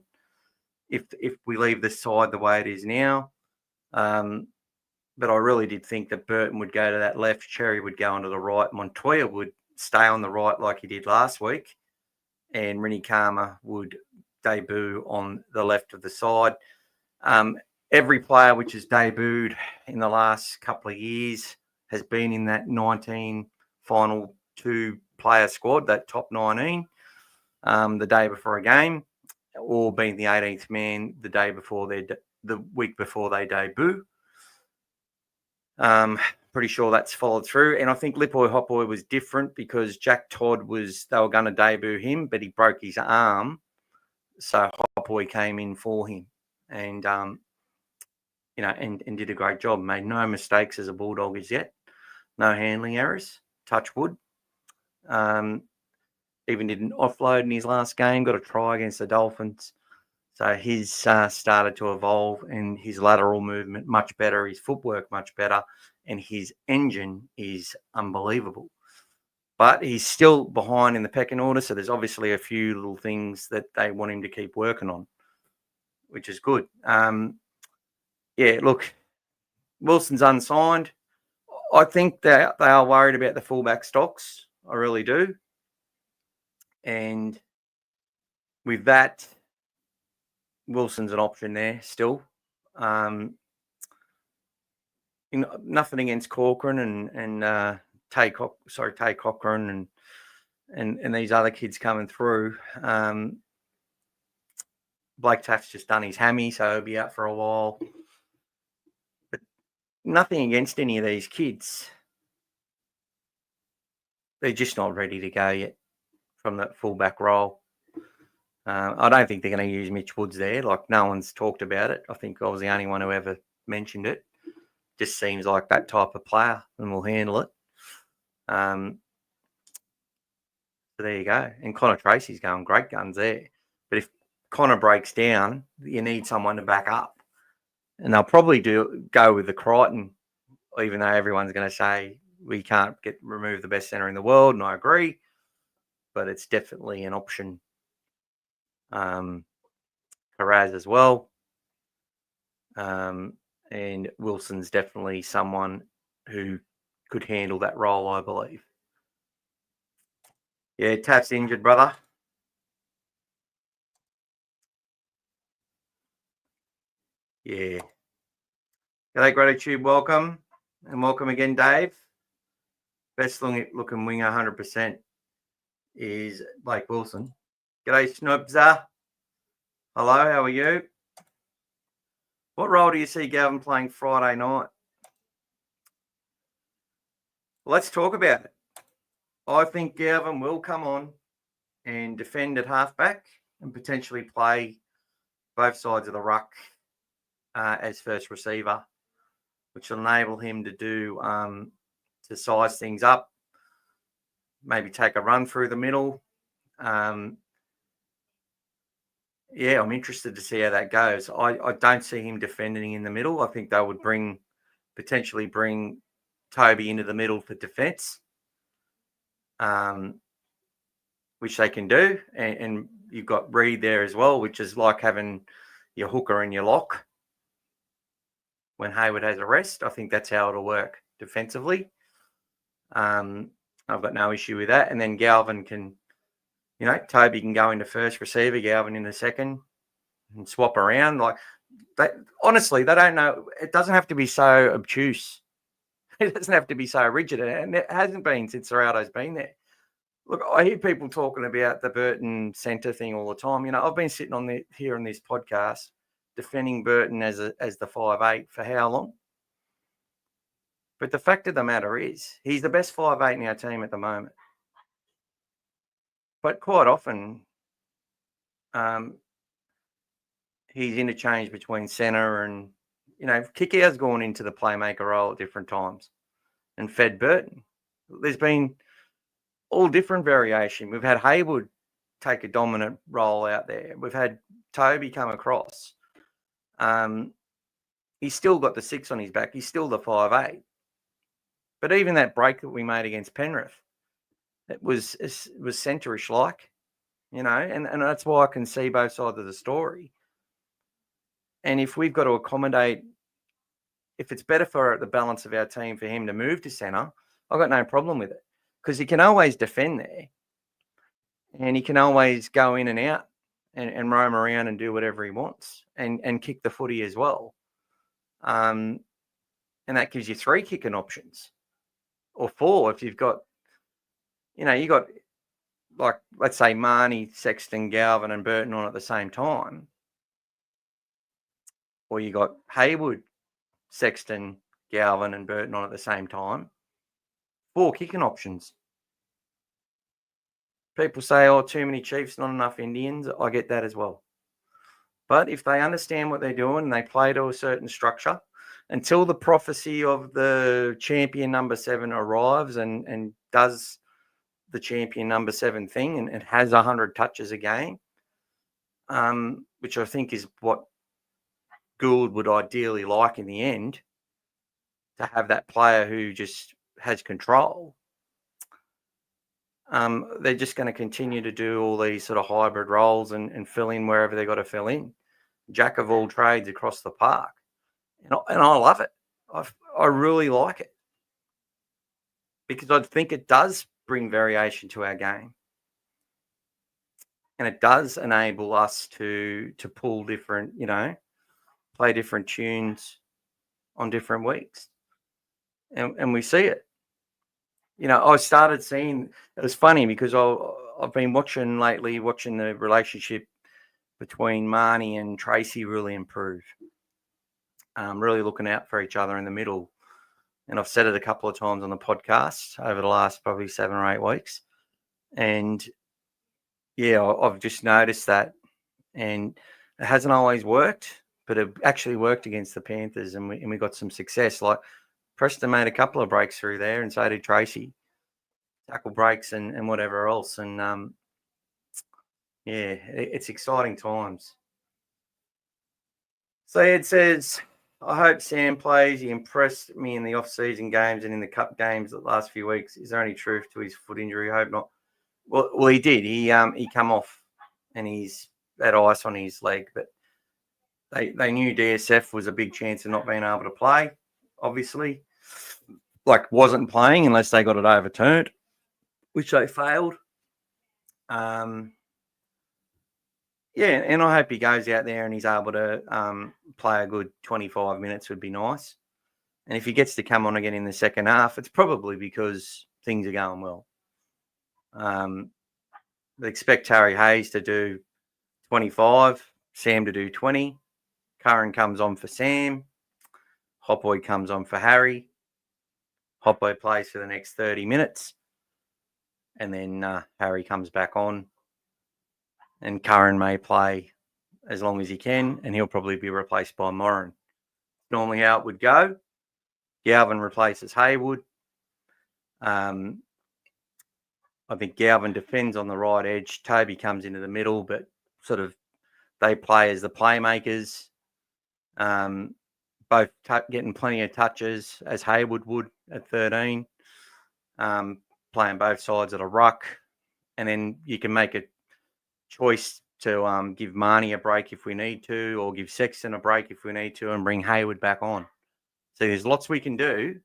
If we leave this side the way it is now. But I really did think that Burton would go to that left, Cherry would go onto the right, Montoya would stay on the right like he did last week, and Rini Karma would debut on the left of the side. Every player which has debuted in the last couple of years has been in that 19 final 2-player squad, that top 19, the day before a game, or being the 18th man the week before they debut. Pretty sure that's followed through. And I think Lipoy Hotboy was different because Jack Todd they were going to debut him, but he broke his arm. So Hotboy came in for him and did a great job. Made no mistakes as a Bulldog as yet. No handling errors. Touch wood. Even did an offload in his last game. Got a try against the Dolphins. So he's started to evolve, and his lateral movement much better, his footwork much better, and his engine is unbelievable. But he's still behind in the pecking order, so there's obviously a few little things that they want him to keep working on, which is good. Look, Wilson's unsigned. I think they are worried about the fullback stocks. I really do. And with that, Wilson's an option there still. Nothing against Corcoran and Tay Cochran and these other kids coming through. Blake Taft's just done his hammy, so he'll be out for a while. But nothing against any of these kids. They're just not ready to go yet from that fullback role. I don't think they're going to use Mitch Woods there. Like, no one's talked about it. I think I was the only one who ever mentioned it. Just seems like that type of player and will handle it. So there you go. And Connor Tracy's going great guns there. But if Connor breaks down, you need someone to back up. And they'll probably go with the Crichton, even though everyone's going to say we can't remove the best centre in the world, and I agree. But it's definitely an option. Karaz as well. And Wilson's definitely someone who could handle that role, I believe. Yeah, Taft's injured, brother. Yeah. G'day, Gratitude. Welcome. And welcome again, Dave. Best looking winger, 100%, is Blake Wilson. G'day, Snoopza. Hello, how are you? What role do you see Galvin playing Friday night? Let's talk about it. I think Galvin will come on and defend at halfback and potentially play both sides of the ruck as first receiver, which will enable him to to size things up, maybe take a run through the middle. I'm interested to see how that goes. I don't see him defending in the middle. I think they would potentially bring Toby into the middle for defence, which they can do. And you've got Reed there as well, which is like having your hooker and your lock when Hayward has a rest. I think that's how it'll work defensively. I've got no issue with that. And then Galvin can, Toby can go into first receiver, Galvin in the second, and swap around. Like, honestly, they don't know. It doesn't have to be so obtuse. It doesn't have to be so rigid. And it hasn't been since Serrato's been there. Look, I hear people talking about the Burton centre thing all the time. I've been sitting here on this podcast defending Burton as the 5'8" for how long? But the fact of the matter is, he's the best 5'8" in our team at the moment. But quite often, he's interchanged between centre and, Kickout's gone into the playmaker role at different times and fed Burton. There's been all different variation. We've had Hayward take a dominant role out there. We've had Toby come across. He's still got the 6 on his back. He's still the 5'8". But even that break that we made against Penrith, it was centre-ish like, and that's why I can see both sides of the story. And if we've got to accommodate, if it's better for the balance of our team for him to move to centre, I've got no problem with it. because he can always defend there, and he can always go in and out and roam around and do whatever he wants and kick the footy as well. And that gives you 3 kicking options or 4 if you've got, you got, like, let's say Marnie, Sexton, Galvin and Burton on at the same time. Or you got Haywood, Sexton, Galvin and Burton on at the same time. 4 kicking options. People say, oh, too many Chiefs, not enough Indians. I get that as well. But if they understand what they're doing and they play to a certain structure, until the prophecy of the champion number 7 arrives and does the champion number 7 thing and has 100 touches a game, which I think is what Gould would ideally like in the end, to have that player who just has control. They're just going to continue to do all these sort of hybrid roles and fill in wherever they've got to fill in. Jack of all trades across the park. And I love it. I really like it. Because I think it does bring variation to our game. And it does enable us to pull different, play different tunes on different weeks. And we see it. I started seeing, it was funny because I've been watching the relationship between Marnie and Tracy really improve. Really looking out for each other in the middle. And I've said it a couple of times on the podcast over the last probably 7 or 8 weeks. And yeah, I've just noticed that. And it hasn't always worked, but it actually worked against the Panthers and we got some success. Like Preston made a couple of breaks through there and so did Tracy. Tackle breaks and whatever else. And yeah, it's exciting times. So it says, I hope Sam plays. He impressed me in the off-season games and in the cup games the last few weeks. Is there any truth to his foot injury? I hope not. Well, he did. He come off and he's had ice on his leg, but they knew DSF was a big chance of not being able to play, obviously. Like, wasn't playing unless they got it overturned, which they failed. Yeah, and I hope he goes out there and he's able to play a good 25 minutes would be nice. And if he gets to come on again in the second half, it's probably because things are going well. They expect Harry Hayes to do 25, Sam to do 20. Curran comes on for Sam. Hopboy comes on for Harry. Hopboy plays for the next 30 minutes. And then Harry comes back on. And Curran may play as long as he can, and he'll probably be replaced by Moran. Normally how it would go. Galvin replaces Haywood. I think Galvin defends on the right edge. Toby comes into the middle, but sort of they play as the playmakers. Both getting plenty of touches, as Haywood would at 13. Playing both sides of the ruck. And then you can make a choice to give Marnie a break if we need to, or give Sexton a break if we need to, and bring Haywood back on. So there's lots we can do.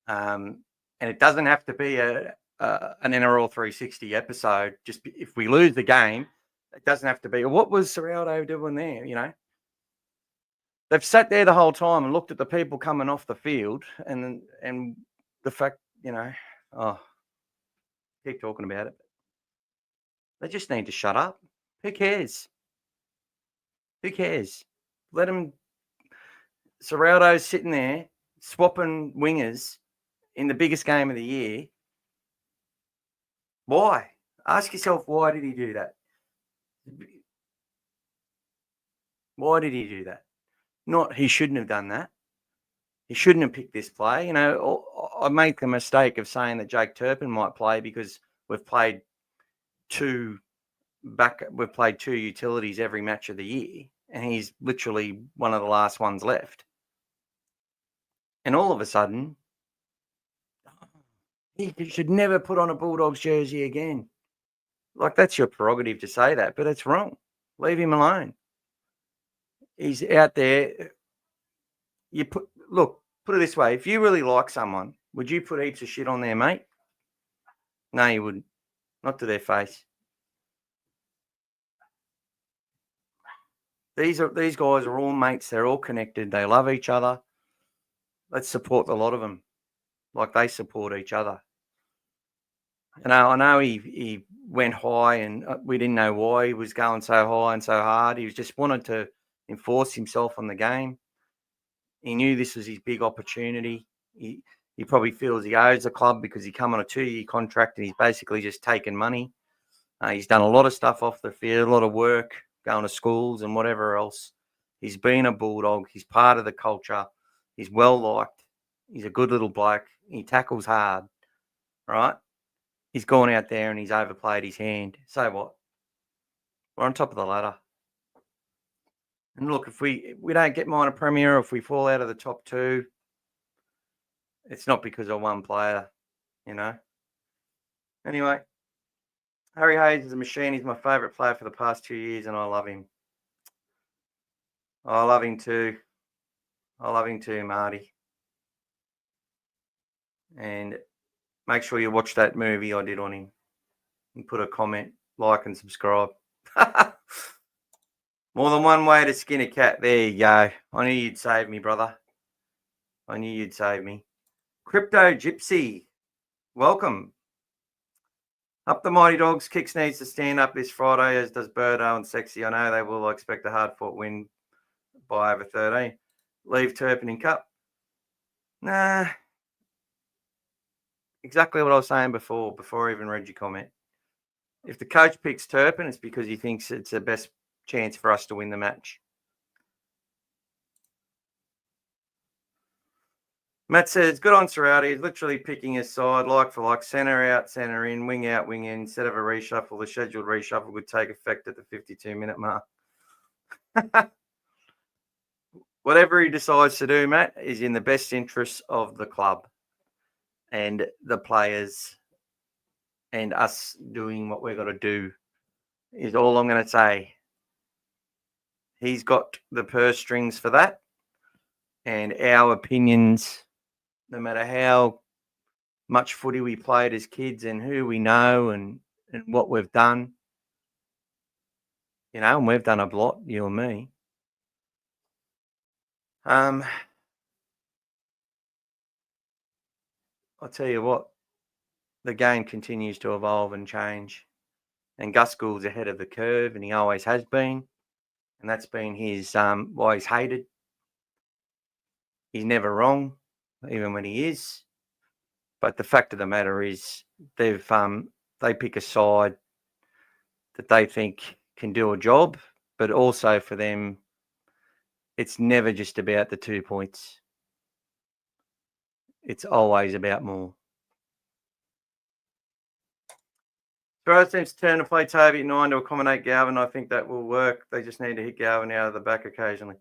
And it doesn't have to be an NRL 360 episode. Just if we lose the game, it doesn't have to be. What was Serraldo doing there? They've sat there the whole time and looked at the people coming off the field, and the fact, keep talking about it. They just need to shut up. Who cares? Who cares? Let them. Serraldo's sitting there swapping wingers in the biggest game of the year. Why? Ask yourself, why did he do that? Why did he do that? Not he shouldn't have done that. He shouldn't have picked this play. I make the mistake of saying that Jake Turpin might play because we've played two utilities every match of the year, and he's literally one of the last ones left. And all of a sudden, he should never put on a Bulldogs jersey again. Like, that's your prerogative to say that, but it's wrong. Leave him alone. He's out there. Put it this way: if you really like someone Would you put heaps of shit on there, mate? No, you wouldn't. Not to their face. These guys are all mates. They're all connected. They love each other. Let's support a lot of them like they support each other. I know he went high, and we didn't know why he was going so high and so hard. He just wanted to enforce himself on the game. He knew this was his big opportunity. He probably feels he owes the club because he come on a 2-year contract and he's basically just taken money. He's done a lot of stuff off the field, a lot of work, going to schools and whatever else. He's been a Bulldog. He's part of the culture. He's well-liked. He's a good little bloke. He tackles hard, right? He's gone out there and he's overplayed his hand. So what? We're on top of the ladder. And look, if we don't get minor premier, or if we fall out of the top 2, it's not because of one player, Anyway, Harry Hayes is a machine. He's my favourite player for the past 2 years, and I love him. I love him too. Marty. And make sure you watch that movie I did on him. And put a comment, like, and subscribe. More than one way to skin a cat. There you go. I knew you'd save me, brother. I knew you'd save me. Crypto Gypsy, welcome. Up the Mighty Dogs. Kicks needs to stand up this Friday, as does Birdo and Sexy. I know they will expect a hard-fought win by over 13. Leave Turpin in cup. Nah. Exactly what I was saying before I even read your comment. If the coach picks Turpin, it's because he thinks it's the best chance for us to win the match. Matt says, good on Serrati. He's literally picking his side, like for like, centre out, centre in, wing out, wing in. Instead of a reshuffle, the scheduled reshuffle would take effect at the 52-minute mark. Whatever he decides to do, Matt, is in the best interests of the club and the players, and us doing what we've got to do is all I'm going to say. He's got the purse strings for that, and our opinions, no matter how much footy we played as kids and who we know and what we've done, and we've done a lot, you and me. I'll tell you what, the game continues to evolve and change, and Gus Gould's ahead of the curve, and he always has been, and that's been his why he's hated. He's never wrong, even when he is. But the fact of the matter is, they pick a side that they think can do a job, but also for them, it's never just about the 2 points. It's always about more. Throw seems to turn to play Toby at 9 to accommodate Galvin. I think that will work. They just need to hit Galvin out of the back occasionally.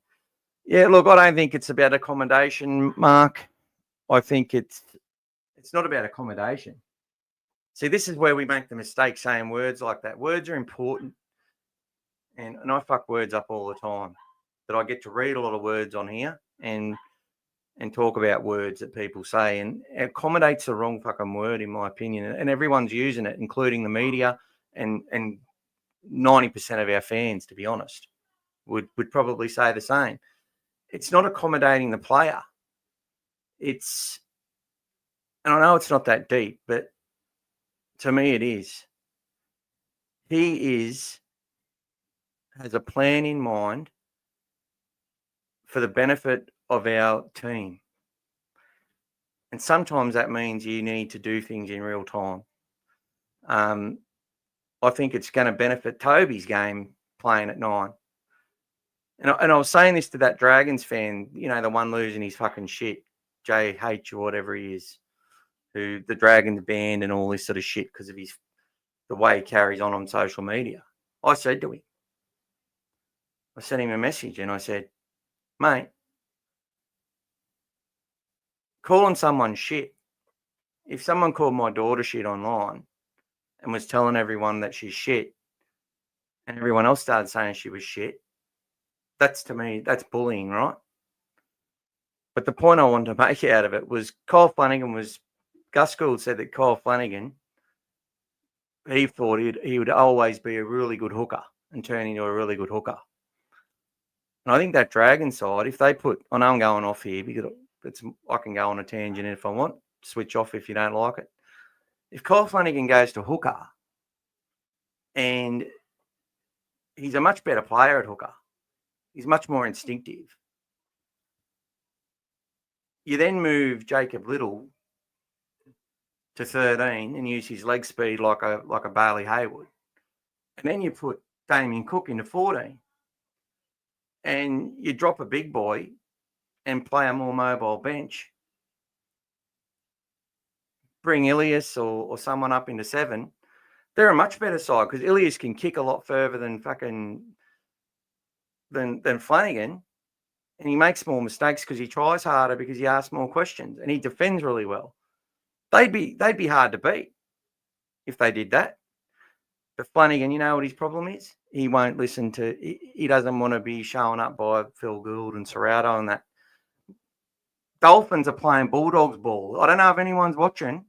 Yeah, look, I don't think it's about accommodation, Mark. I think it's not about accommodation. See, this is where we make the mistake saying words like that. Words are important. And I fuck words up all the time. But I get to read a lot of words on here and talk about words that people say. And accommodate's the wrong fucking word, in my opinion. And everyone's using it, including the media and 90% of our fans, to be honest, would probably say the same. It's not accommodating the player. And I know it's not that deep, but to me it is. He has a plan in mind for the benefit of our team. And sometimes that means you need to do things in real time. I think it's going to benefit Toby's game playing at 9. And I was saying this to that Dragons fan, the one losing his fucking shit, JH or whatever he is, who the Dragons banned and all this sort of shit because of the way he carries on social media. I said to him, I sent him a message and I said, mate, calling someone shit. If someone called my daughter shit online and was telling everyone that she's shit and everyone else started saying she was shit, to me, that's bullying, right? But the point I wanted to make out of it was Gus Gould said that Kyle Flanagan, he thought he would always be a really good hooker and turn into a really good hooker. And I think that Dragon side, if they put, I know I'm going off here because I can go on a tangent if I want, switch off if you don't like it. If Kyle Flanagan goes to hooker, and he's a much better player at hooker, he's much more instinctive. You then move Jacob Little to 13 and use his leg speed like a Bailey Haywood. And then you put Damien Cook into 14. And you drop a big boy and play a more mobile bench. Bring Ilias or someone up into 7. They're a much better side because Ilias can kick a lot further than than Flanagan. And he makes more mistakes because he tries harder because he asks more questions and he defends really well. They'd be hard to beat if they did that. But Flanagan, you know what his problem is? He won't listen to. He doesn't want to be showing up by Phil Gould and Serrato and that. Dolphins are playing Bulldogs ball. I don't know if anyone's watching.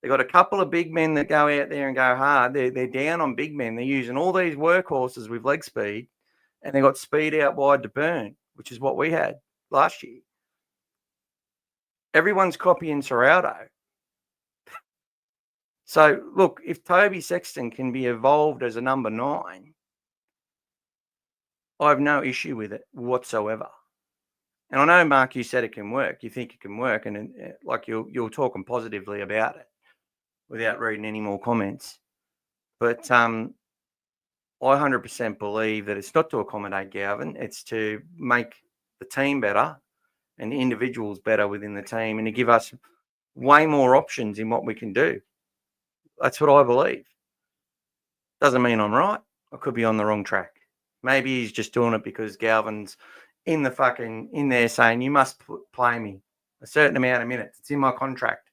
They've got a couple of big men that go out there and go hard. They're down on big men. They're using all these workhorses with leg speed, and they've got speed out wide to burn, which is what we had last year. Everyone's copying Serrato. So, look, if Toby Sexton can be evolved as a number 9, I have no issue with it whatsoever. And I know, Mark, you said it can work. You think it can work, and like you're talking positively about it without reading any more comments. But I 100% believe that it's not to accommodate Galvin. It's to make the team better and the individuals better within the team and to give us way more options in what we can do. That's what I believe. Doesn't mean I'm right. I could be on the wrong track. Maybe he's just doing it because Galvin's in there saying, you must play me a certain amount of minutes. It's in my contract.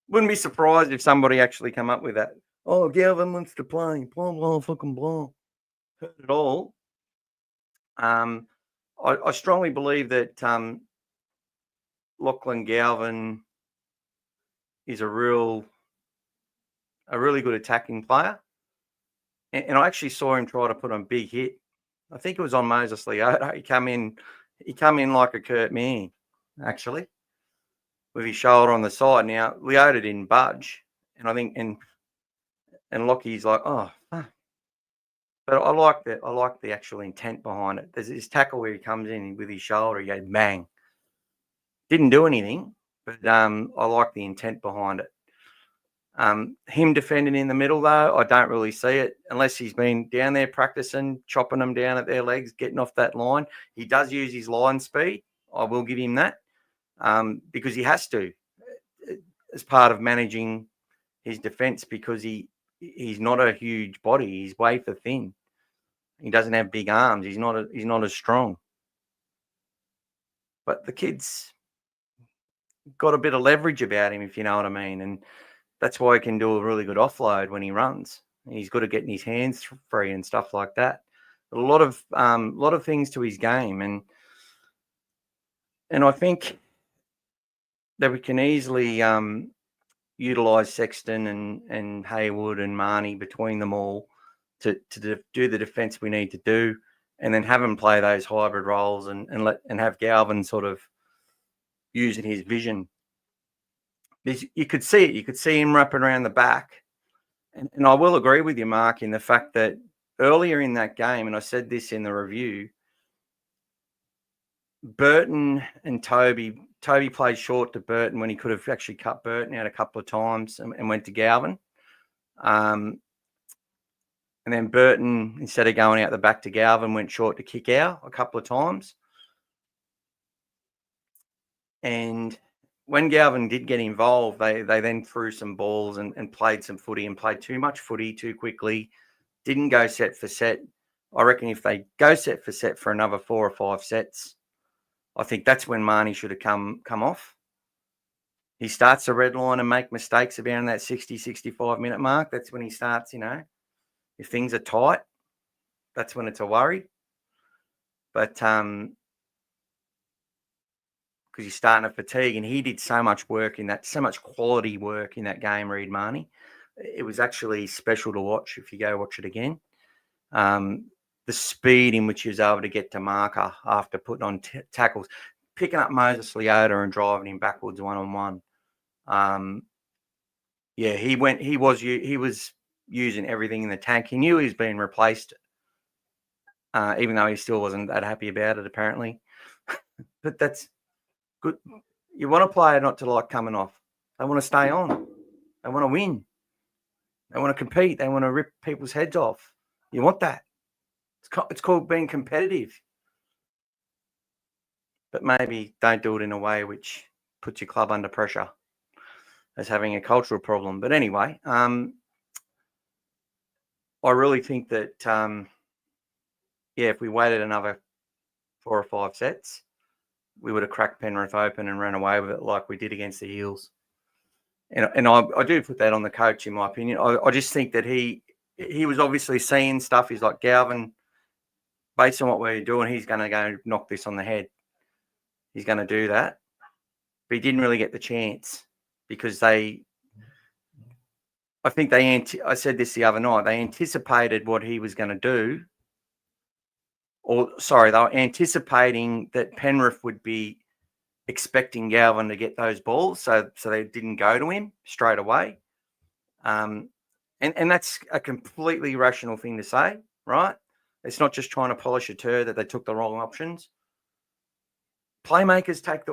Wouldn't be surprised if somebody actually come up with that. Oh, Galvin wants to play. Blah, blah, fucking blah. Heard it all. I strongly believe that Lachlan Galvin is a really good attacking player. And I actually saw him try to put on big hit. I think it was on Moses Leota. He come in like a Kurt Mann, actually, with his shoulder on the side. Now, Leota didn't budge. And I think, and Lockie's like, oh, fuck. But I like that. I like the actual intent behind it. There's this tackle where he comes in with his shoulder, he goes bang. Didn't do anything, but I like the intent behind it. Him defending in the middle, though, I don't really see it unless he's been down there practicing, chopping them down at their legs, getting off that line. He does use his line speed. I will give him that because he has to as part of managing his defense because he's not a huge body. He's wafer thin. He doesn't have big arms. He's not as strong. But the kid's got a bit of leverage about him, if you know what I mean. And that's why he can do a really good offload when he runs. He's good at getting his hands free and stuff like that. But a lot of things to his game, and I think that we can easily utilise Sexton and Haywood and Marnie between them all to do the defence we need to do, and then have him play those hybrid roles and have Galvin sort of using his vision. You could see it. You could see him wrapping around the back. And I will agree with you, Mark, in the fact that earlier in that game, and I said this in the review, Burton and Toby played short to Burton when he could have actually cut Burton out a couple of times and went to Galvin. And then Burton, instead of going out the back to Galvin, went short to kick out a couple of times. And when Galvin did get involved, they then threw some balls and played some footy and played too much footy too quickly. Didn't go set for set. I reckon if they go set for another 4 or 5 sets, I think that's when Marnie should have come off. He starts to red line and make mistakes around that 60, 65 minute mark. That's when he starts, if things are tight, that's when it's a worry. But because he's starting to fatigue, and he did so much work in that, so much quality work in that game, Reid Marnie. It was actually special to watch if you go watch it again. The speed in which he was able to get to marker after putting on tackles, picking up Moses Leota and driving him backwards one-on-one. Yeah, he was using everything in the tank. He knew he was being replaced, even though he still wasn't that happy about it, apparently. But that's good. You want a player not to like coming off. They want to stay on. They want to win. They want to compete. They want to rip people's heads off. You want that. It's called being competitive. But maybe don't do it in a way which puts your club under pressure as having a cultural problem. But anyway, I really think that, if we waited another 4 or 5 sets, we would have cracked Penrith open and ran away with it like we did against the Eels. And I do put that on the coach, in my opinion. I just think that he was obviously seeing stuff. He's like, Galvin, based on what we're doing, he's going to go knock this on the head. He's going to do that. But he didn't really get the chance because I said this the other night, they anticipated what he was going to do. They were anticipating that Penrith would be expecting Galvin to get those balls, so they didn't go to him straight away. And that's a completely rational thing to say, right? It's not just trying to polish a turd that they took the wrong options. Playmakers take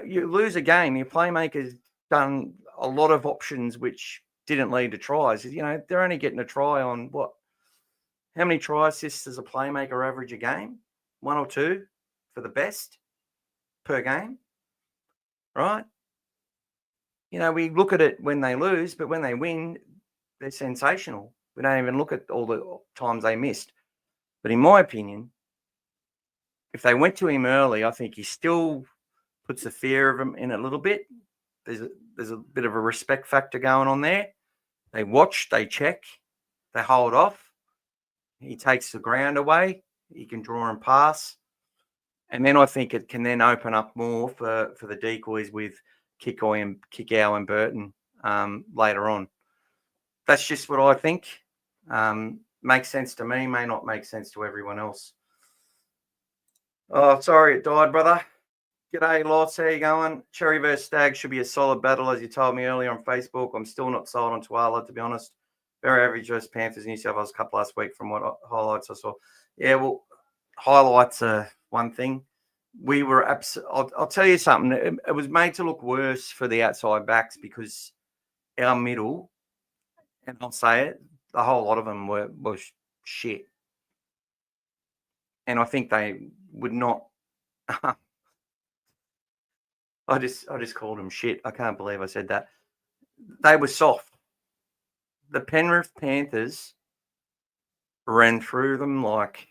you lose a game, your playmakers done a lot of options which didn't lead to tries. You know, they're only getting a try on what? How many try assists does a playmaker average a game? 1 or 2 for the best per game, right? You know, we look at it when they lose, but when they win, they're sensational. We don't even look at all the times they missed. But in my opinion, if they went to him early, I think he still puts the fear of him in a little bit. There's a bit of a respect factor going on there. They watch, they check, they hold off. He takes the ground away. He can draw and pass. And then I think it can then open up more for the decoys with Kikau and Burton later on. That's just what I think. Makes sense to me, may not make sense to everyone else. Oh, sorry it died, brother. G'day, Lots. How you going? Cherry vs. Stag should be a solid battle, as you told me earlier on Facebook. I'm still not sold on Tuala, to be honest. Very average versus Panthers, New South Wales Cup last week from what highlights I saw. Yeah, well, highlights are one thing. We were I'll tell you something. It was made to look worse for the outside backs because our middle, and I'll say it, the whole lot of them were shit. And I think they would not. I just called them shit. I can't believe I said that. They were soft. The Penrith Panthers ran through them like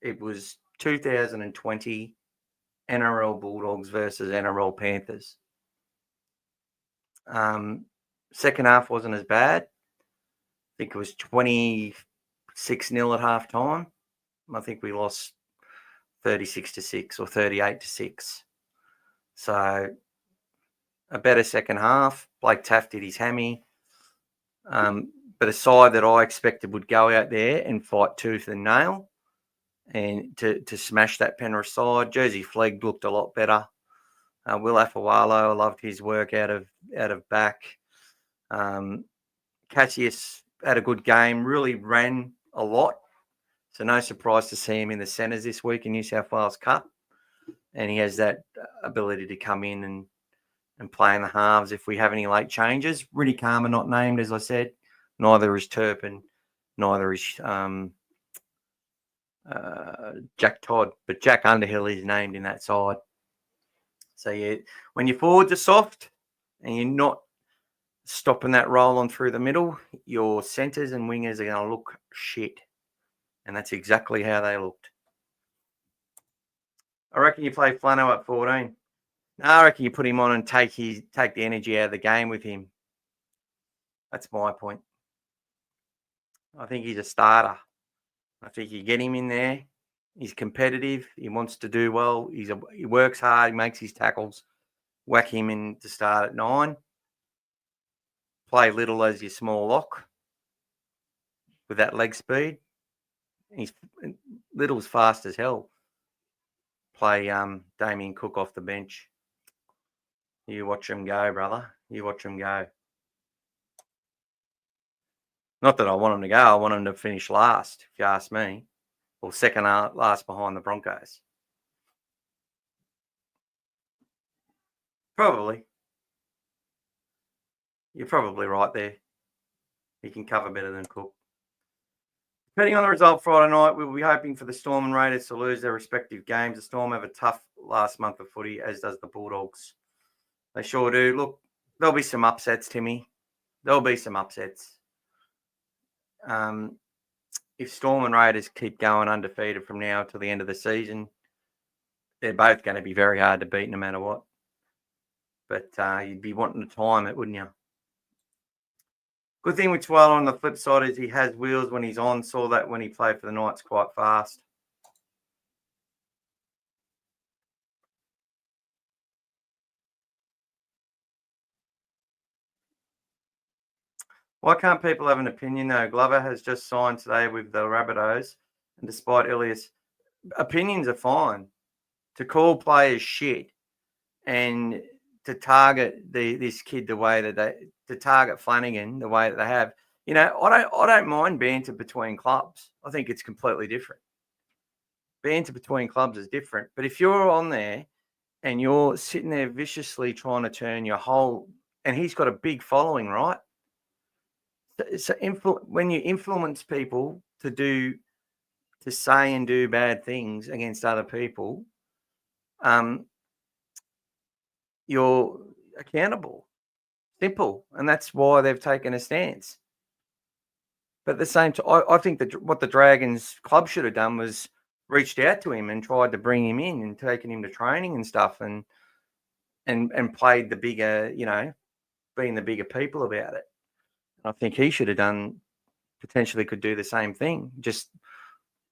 it was 2020 NRL Bulldogs versus NRL Panthers. Second half wasn't as bad. I think it was 26-0 at half time. I think we lost 36-6 or 38-6. So a better second half. Blake Taft did his hammy. But a side that I expected would go out there and fight tooth and nail and to smash that Penrith side. Jersey Flegg looked a lot better. Will Afawalo, I loved his work out of back. Cassius had a good game, really ran a lot. So no surprise to see him in the centres this week in New South Wales Cup. And he has that ability to come in and play in the halves if we have any late changes. Really Karma not named, as I said. Neither is Turpin. Neither is Jack Todd. But Jack Underhill is named in that side. So, yeah, when your forwards are soft and you're not stopping that roll on through the middle, your centres and wingers are going to look shit. And that's exactly how they looked. I reckon you play Flano at 14. No, I reckon you put him on and take the energy out of the game with him. That's my point. I think he's a starter. I think you get him in there He's competitive. He wants to do well. He works hard. He makes his tackles. Whack him in to start at 9. Play Little as your small lock with that leg speed. Little's fast as hell. Play Damien Cook off the bench. You watch him go, brother. You watch him go. Not that I want him to go. I want him to finish last, if you ask me. Or second last behind the Broncos. Probably. You're probably right there. He can cover better than Cook. Depending on the result Friday night, we'll be hoping for the Storm and Raiders to lose their respective games. The Storm have a tough last month of footy, as does the Bulldogs. They sure do. Look, there'll be some upsets, Timmy. There'll be some upsets. If Storm and Raiders keep going undefeated from now till the end of the season, they're both going to be very hard to beat no matter what. But you'd be wanting to time it, wouldn't you? Good thing with Twirl on the flip side is he has wheels when he's on. Saw that when he played for the Knights quite fast. Why can't people have an opinion, though? Glover has just signed today with the Rabbitohs, and despite Elias, opinions are fine. To call players shit and to target this kid the way that to target Flanagan the way that they have, I don't mind banter between clubs. I think it's completely different. Banter between clubs is different. But if you're on there and you're sitting there viciously trying to turn your whole, and he's got a big following, right? So when you influence people to say and do bad things against other people, you're accountable. Simple. And that's why they've taken a stance. But at the same time, I think that what the Dragons club should have done was reached out to him and tried to bring him in and taken him to training and stuff and played the bigger, being the bigger people about it. I think he should have done, potentially could do the same thing. Just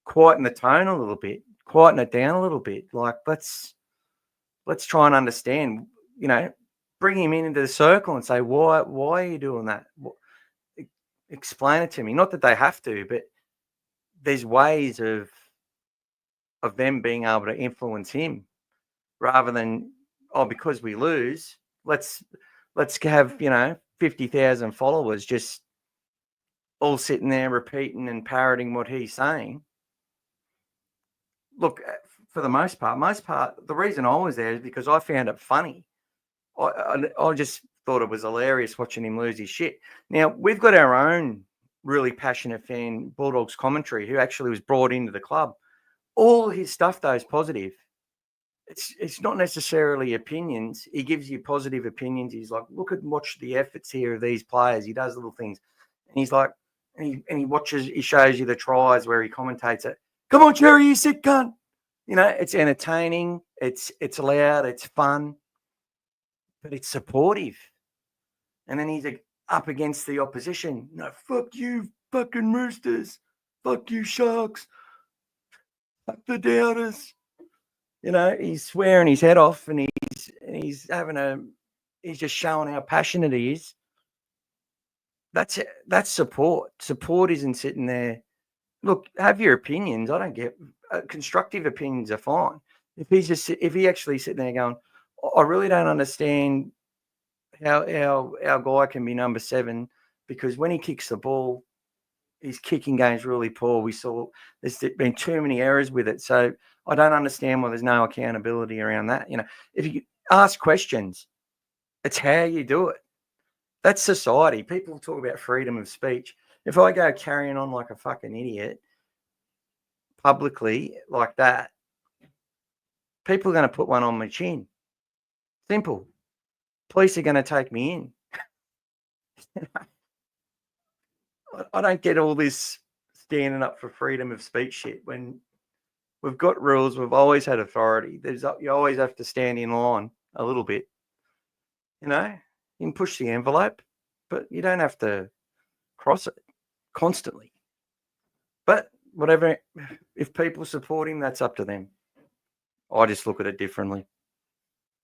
quieten the tone a little bit, quieten it down a little bit. Like, let's try and understand, bring him into the circle and say, why are you doing that? Explain it to me. Not that they have to, but there's ways of them being able to influence him rather than, because we lose, let's have, 50,000 followers just all sitting there repeating and parroting what he's saying. Look, for the most part, the reason I was there is because I found it funny. I just thought it was hilarious watching him lose his shit. Now, we've got our own really passionate fan, Bulldogs commentary, who actually was brought into the club. All his stuff, though, is positive. It's not necessarily opinions. He gives you positive opinions. He's like, watch the efforts here of these players. He does little things. And he's like, and he shows you the tries where he commentates it. Come on, Cherry, you sick cunt. It's entertaining. It's loud. It's fun. But it's supportive. And then he's up against the opposition. No, fuck you, fucking Roosters. Fuck you, Sharks. Fuck the Doubters. He's swearing his head off and he's just showing how passionate he is. That's it. That's support. Support isn't sitting there. Look, have your opinions. I don't get constructive opinions are fine. If he actually sitting there going, I really don't understand how our guy can be number 7 because when he kicks the ball, his kicking game's really poor. We saw there's been too many errors with it. So I don't understand why there's no accountability around that. If you ask questions, it's how you do it. That's society. People talk about freedom of speech. If I go carrying on like a fucking idiot publicly like that, people are going to put one on my chin. Simple. Police are going to take me in. I don't get all this standing up for freedom of speech shit. When we've got rules, we've always had authority. You always have to stand in line a little bit. You can push the envelope, but you don't have to cross it constantly. But whatever. If people support him, that's up to them. I just look at it differently.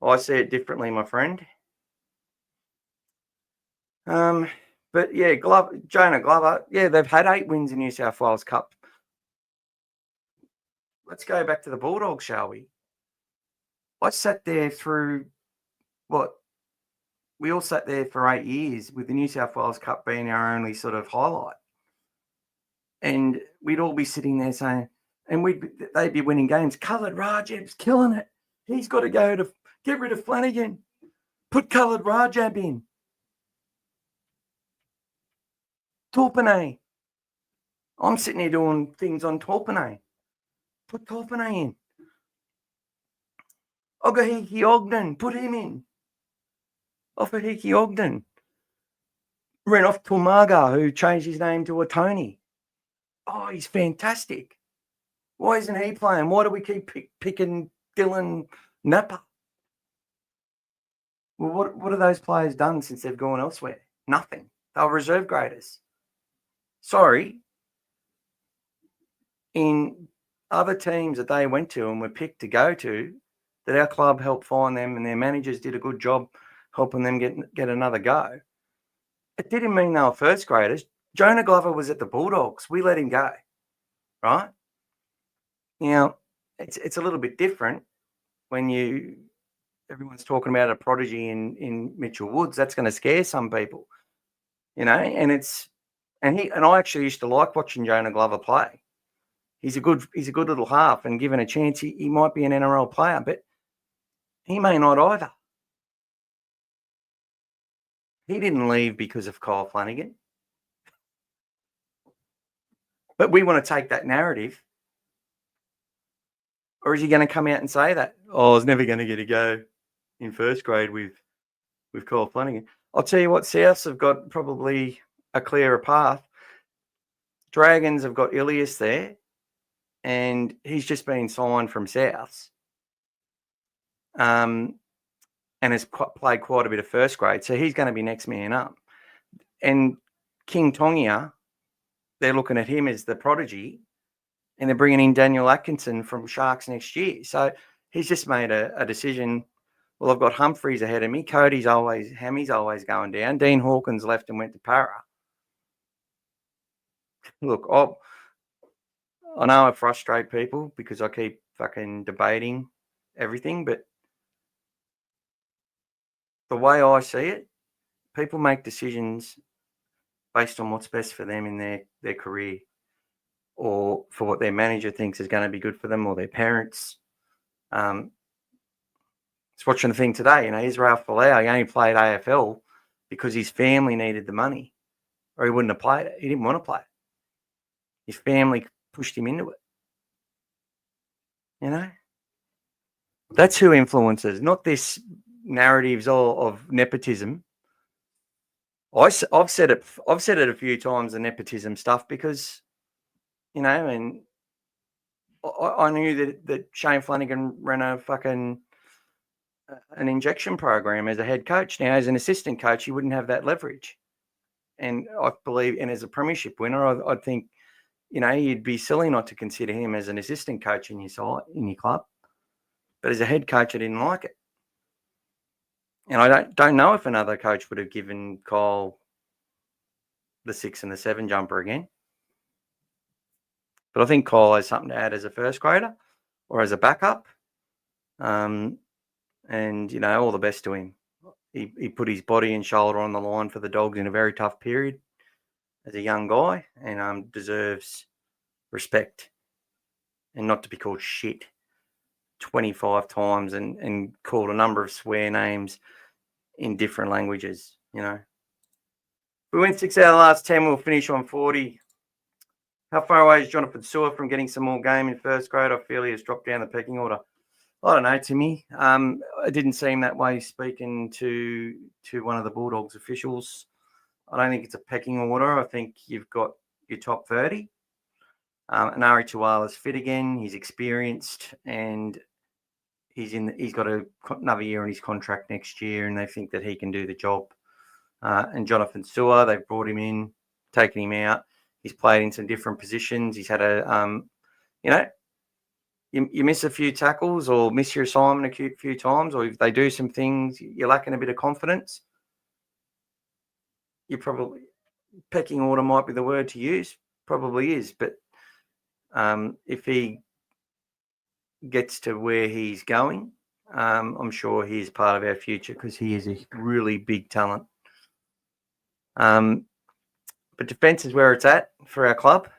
I see it differently, my friend. But yeah, Jonah Glover, yeah, they've had 8 wins in New South Wales Cup. Let's go back to the Bulldogs, shall we? I sat there through we all sat there for 8 years with the New South Wales Cup being our only sort of highlight. And we'd all be sitting there saying, and they'd be winning games. Coloured Rajab's killing it. He's got to go to get rid of Flanagan. Put Coloured Rajab in. Torpenay. I'm sitting here doing things on Torpenay. Put Torpenay in. Ogahiki Ogden. Put him in. Ofahiki Ogden. Ran off Tumaga, who changed his name to a Tony. Oh, he's fantastic. Why isn't he playing? Why do we keep picking Dylan Napa? Well, what have those players done since they've gone elsewhere? Nothing. They were reserve graders. Sorry. In other teams that they went to and were picked to go to, that our club helped find them and their managers did a good job helping them get another go. It didn't mean they were first graders. Jonah Glover was at the Bulldogs. We let him go, right? Now, it's a little bit different when everyone's talking about a prodigy in Mitchell Woods. That's going to scare some people, and I actually used to like watching Jonah Glover play. He's a good little half, and given a chance, he might be an NRL player, but he may not either. He didn't leave because of Kyle Flanagan. But we want to take that narrative. Or is he going to come out and say that? Oh, I was never going to get a go in first grade with Kyle Flanagan. I'll tell you what, Souths have got probably a clearer path. Dragons have got Ilias there, and he's just been signed from Souths. And has played quite a bit of first grade. So he's going to be next man up. And King Tongia, they're looking at him as the prodigy, and they're bringing in Daniel Atkinson from Sharks next year. So he's just made a decision. Well, I've got Humphreys ahead of me. Hammy's always going down. Dean Hawkins left and went to Para. Look, I know I frustrate people because I keep fucking debating everything, but the way I see it, people make decisions based on what's best for them in their career, or for what their manager thinks is going to be good for them, or their parents. I was watching the thing today, Israel Folau, he only played AFL because his family needed the money, or he wouldn't have played it. He didn't want to play it. His family pushed him into it. That's who influences, not this narratives of nepotism. I've said it a few times, the nepotism stuff, because and I knew that Shane Flanagan ran an injection program as a head coach. Now, as an assistant coach, he wouldn't have that leverage. And I believe, and as a premiership winner, I think, you'd be silly not to consider him as an assistant coach in your club. But as a head coach, I didn't like it. And I don't know if another coach would have given Kyle the 6 and the 7 jumper again. But I think Kyle has something to add as a first grader or as a backup. And, all the best to him. He put his body and shoulder on the line for the Dogs in a very tough period as a young guy, and deserves respect and not to be called shit 25 times and called a number of swear names in different languages. If we win 6 out of the last 10, we'll finish on 40. How far away is Jonathan Sewer from getting some more game in first grade? I feel he has dropped down the pecking order. I don't know, Timmy. It didn't seem that way speaking to one of the Bulldogs officials. I don't think it's a pecking order. I think you've got your top 30. Anari Tuala's fit again. He's experienced, and he's got another year on his contract next year, and they think that he can do the job. And Jonathan Sewer, they've brought him in, taken him out. He's played in some different positions. He's had a, you miss a few tackles or miss your assignment a few times, or if they do some things, you're lacking a bit of confidence. You probably, pecking order might be the word to use. Probably is, but if he gets to where he's going, I'm sure he's part of our future because he is a really big talent. But defence is where it's at for our club.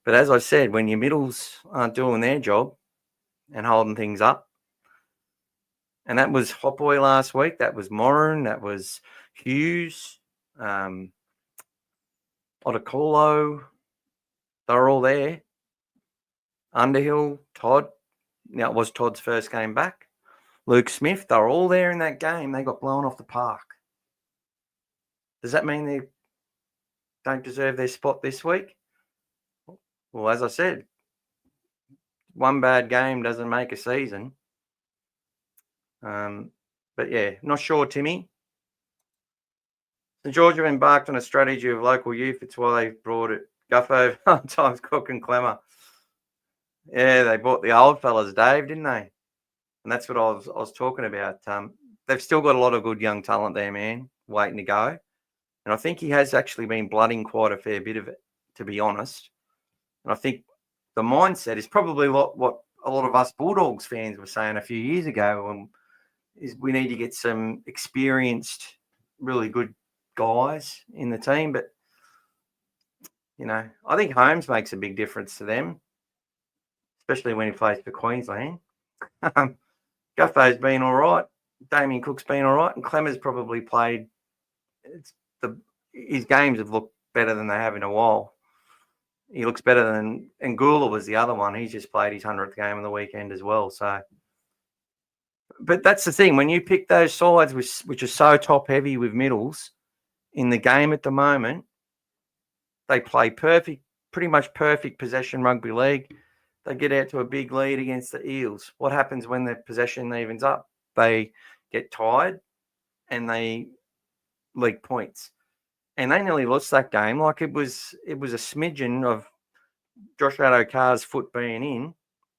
But as I said, when your middles aren't doing their job and holding things up, and that was Hot Boy last week, that was Moran, that was Hughes, Otakolo, they're all there. Underhill, Todd. Now, it was Todd's first game back. Luke Smith, they're all there in that game. They got blown off the park. Does that mean they don't deserve their spot this week? Well, as I said, one bad game doesn't make a season. But yeah, not sure, Timmy. St George have embarked on a strategy of local youth. It's why they brought it. Guffo, times Cook and Clemmer. Yeah, they bought the old fellas, Dave, didn't they? And that's what I was talking about. They've still got a lot of good young talent there, man, waiting to go. And I think he has actually been blooding quite a fair bit of it, to be honest. And I think the mindset is probably what a lot of us Bulldogs fans were saying a few years ago, is we need to get some experienced, really good guys in the team. But, I think Holmes makes a big difference to them, especially when he plays for Queensland. Guffo's been all right. Damien Cook's been all right. And Clemmer's probably played. His games have looked better than they have in a while. He looks better than, and Gula was the other one. He's just played his 100th game on the weekend as well. So, but that's the thing. When you pick those sides, which are so top heavy with middles in the game at the moment, they play pretty much perfect possession rugby league. They get out to a big lead against the Eels. What happens when the possession evens up? They get tired and they leak points. And they nearly lost that game. Like it was a smidgen of Josh Addo-Carr's foot being in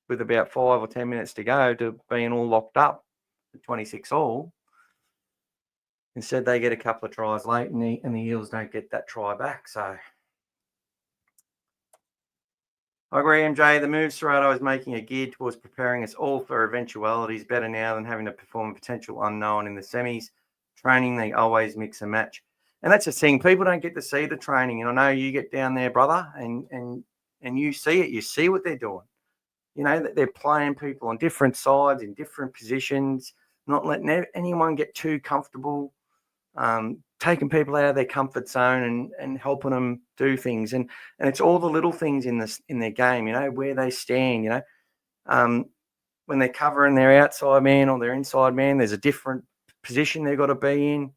with about 5 or 10 minutes to go to being all locked up at 26 all. Instead, they get a couple of tries late and the Eels don't get that try back. So I agree, MJ. The move Serrato is making are geared towards preparing us all for eventualities better now than having to perform a potential unknown in the semis. Training, they always mix and match. And that's the thing. People don't get to see the training. And I know you get down there, brother, and you see it. You see what they're doing. That they're playing people on different sides in different positions, not letting anyone get too comfortable, taking people out of their comfort zone and helping them do things. And it's all the little things in their game, where they stand, when they're covering their outside man or their inside man, there's a different position they've got to be in.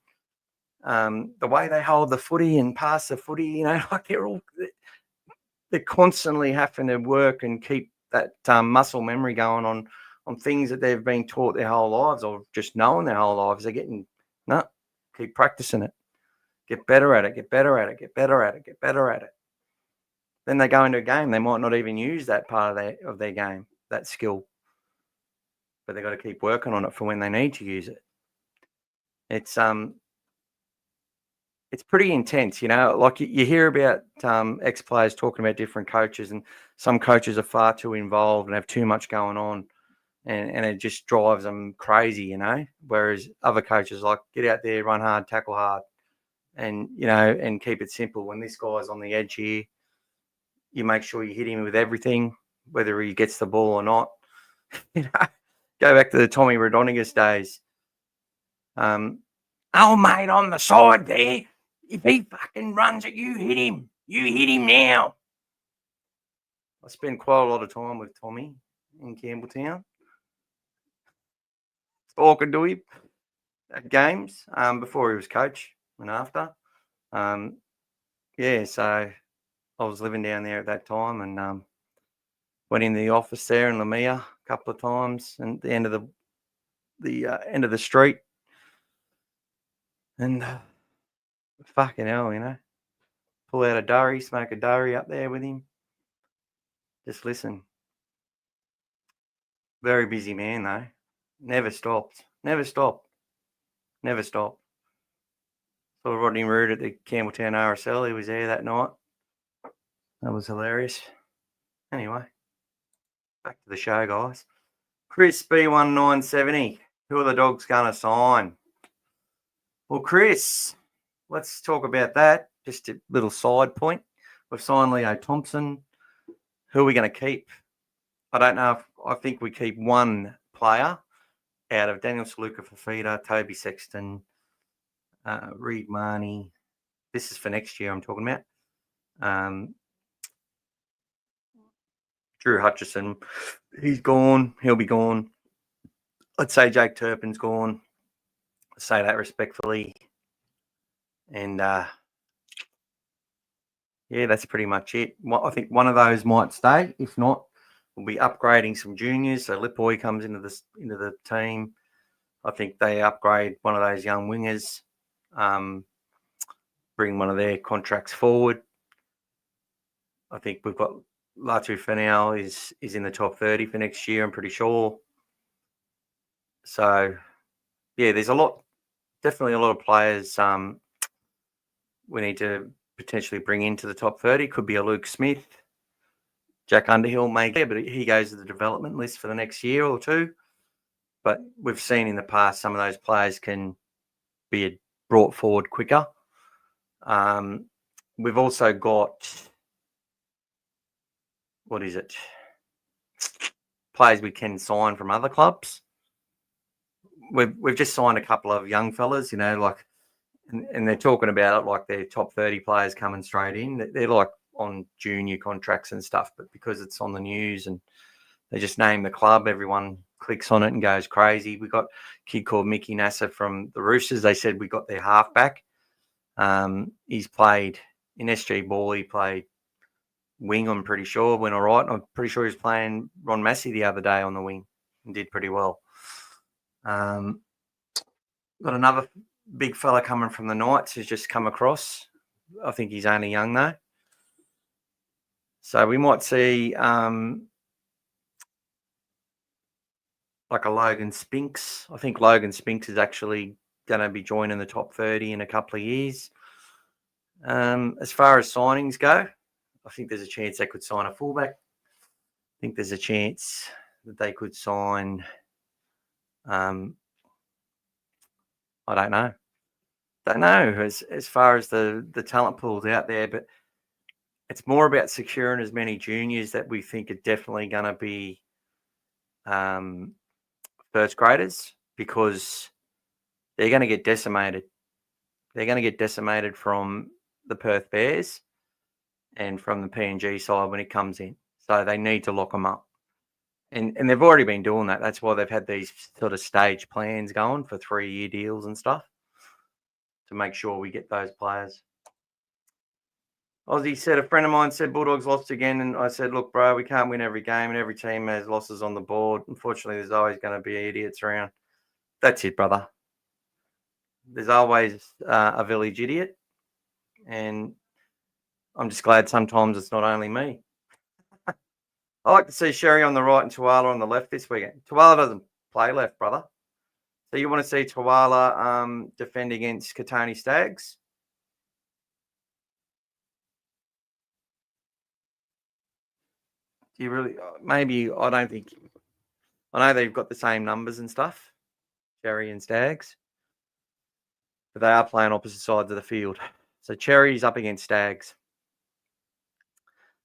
The way they hold the footy and pass the footy, like they're constantly having to work and keep that muscle memory going on things that they've been taught their whole lives or just knowing their whole lives. They're getting, keep practicing it. Get better at it, get better at it, get better at it, get better at it. Then they go into a game, they might not even use that part of their game, that skill. But they've got to keep working on it for when they need to use it. It's pretty intense, like you hear about ex-players talking about different coaches, and some coaches are far too involved and have too much going on, and it just drives them crazy, whereas other coaches like get out there, run hard, tackle hard, and, and keep it simple. When this guy's on the edge here, you make sure you hit him with everything, whether he gets the ball or not. Go back to the Tommy Rodonigas days. Oh, mate, on the side there. If he fucking runs at you, hit him. You hit him now. I spend quite a lot of time with Tommy in Campbelltown, talking to him at games before he was coach and after. So I was living down there at that time and went in the office there in Lamia a couple of times and at the end of the end of the street. And fucking hell, pull out a durry, smoke a durry up there with him. Just listen. Very busy man, though. Never stopped. Never stopped. Never stopped. Saw Rodney Rood at the Campbelltown RSL. He was there that night. That was hilarious. Anyway, back to the show, guys. Chris B1970. Who are the Dogs going to sign? Well, Chris, let's talk about that. Just a little side point. We've signed Leo Thompson. Who are we going to keep? I don't know. I think we keep one player out of Daniel Saluka Fafita, Toby Sexton, Reed Marnie. This is for next year I'm talking about. Drew Hutchison, he's gone. He'll be gone. I'd say Jake Turpin's gone. I say that respectfully. And, yeah, that's pretty much it. I think one of those might stay. If not, we'll be upgrading some juniors. So Lipoy comes into the team. I think they upgrade one of those young wingers, bring one of their contracts forward. I think we've got Latu Fanau is in the top 30 for next year, I'm pretty sure. So, yeah, there's definitely a lot of players we need to potentially bring into the top 30. Could be a Luke Smith. Jack Underhill may get, but he goes to the development list for the next year or two. But we've seen in the past some of those players can be brought forward quicker. We've also got, players we can sign from other clubs. We've just signed a couple of young fellas, like, and they're talking about it like they're top 30 players coming straight in. They're like on junior contracts and stuff, but because it's on the news and they just name the club, everyone clicks on it and goes crazy. We got a kid called Mickey Nasser from the Roosters. They said we got their halfback. He's played in SG Ball. He played wing, I'm pretty sure, went all right. I'm pretty sure he was playing Ron Massey the other day on the wing and did pretty well. Got another big fella coming from the Knights who's just come across. I think he's only young, though. So we might see like a Logan Spinks. I think Logan Spinks is actually going to be joining the top 30 in a couple of years. As far as signings go, I think there's a chance they could sign a fullback. I think there's a chance that they could sign, I don't know. As far as the talent pool's out there, but it's more about securing as many juniors that we think are definitely going to be first graders, because they're going to get decimated. They're going to get decimated from the Perth Bears and from the PNG side when it comes in. So they need to lock them up. And they've already been doing that. That's why they've had these sort of stage plans going for 3-year deals and stuff to make sure we get those players. Ozzy said, a friend of mine said Bulldogs lost again. And I said, look, bro, we can't win every game and every team has losses on the board. Unfortunately, there's always going to be idiots around. That's it, brother. There's always a village idiot. And I'm just glad sometimes it's not only me. I like to see Sherry on the right and Tuala on the left this weekend. Tuala doesn't play left, brother. So you want to see Tuala defend against Katoni Stags? Do you really? Maybe, I don't think. I know they've got the same numbers and stuff, Cherry and Stags, but they are playing opposite sides of the field. So Cherry's up against Stags.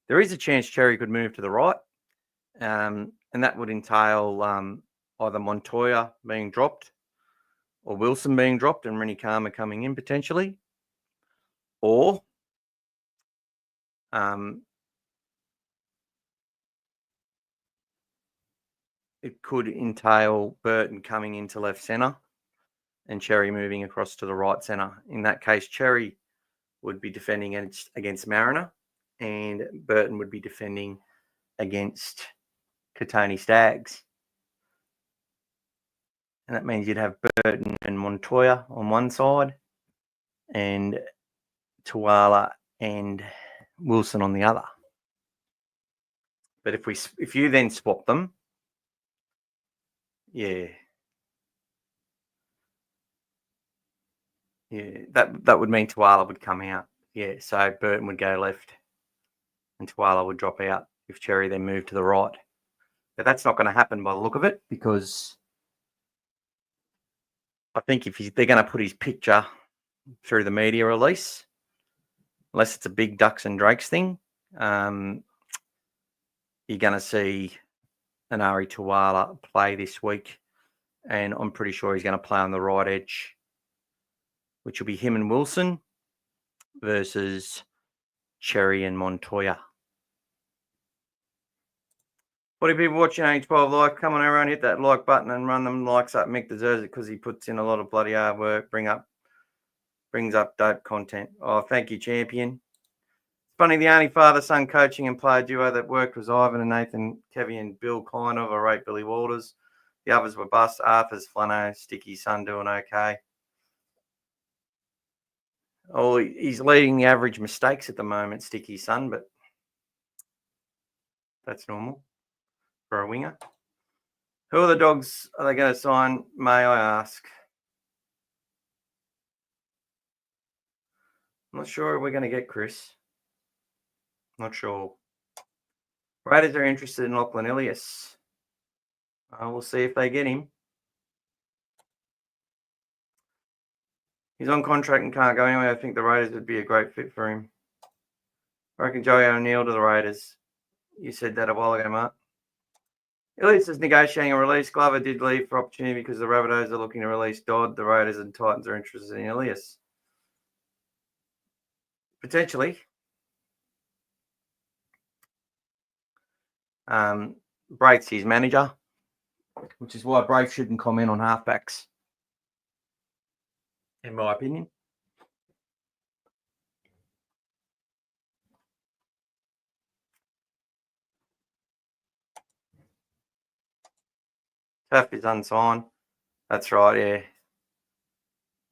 There is a chance Cherry could move to the right, and that would entail either Montoya being dropped or Wilson being dropped and Rennie Karma coming in potentially, or it could entail Burton coming into left centre and Cherry moving across to the right centre. In that case, Cherry would be defending against Mariner and Burton would be defending against Katoni Stags. And that means you'd have Burton and Montoya on one side and Tuala and Wilson on the other. But if you then swap them, yeah, that would mean Tuala would come out. Yeah, so Burton would go left, and Tuala would drop out if Cherry then moved to the right. But that's not going to happen by the look of it, because I think if they're going to put his picture through the media release, unless it's a big Ducks and Drakes thing, you're going to see an Ari Tuala play this week, and I'm pretty sure he's going to play on the right edge, which will be him and Wilson versus Cherry and Montoya. What are people watching A12 Live? Come on, everyone, hit that like button and run them likes up. Mick deserves it because he puts in a lot of bloody hard work, brings up dope content. Oh, thank you, champion. It's funny, the only father-son coaching and player duo that worked was Ivan and Nathan Kevy and Bill Kinov. I rate Billy Walters. The others were bust. Arthur's Flano, Sticky's son doing okay. Oh, he's leading the average mistakes at the moment, Sticky's son, but that's normal for a winger. Who are the Dogs are they going to sign, may I ask? I'm not sure we're going to get Chris. Not sure. Raiders are interested in Lachlan Ilias. We'll see if they get him. He's on contract and can't go anywhere. I think the Raiders would be a great fit for him. I reckon Joey O'Neill to the Raiders. You said that a while ago, Mark. Ilias is negotiating a release. Glover did leave for opportunity because the Rabbitohs are looking to release Dodd. The Raiders and Titans are interested in Ilias. Potentially. Braith's his manager, which is why Braith shouldn't comment on halfbacks, in my opinion. Taff is unsigned. That's right, yeah.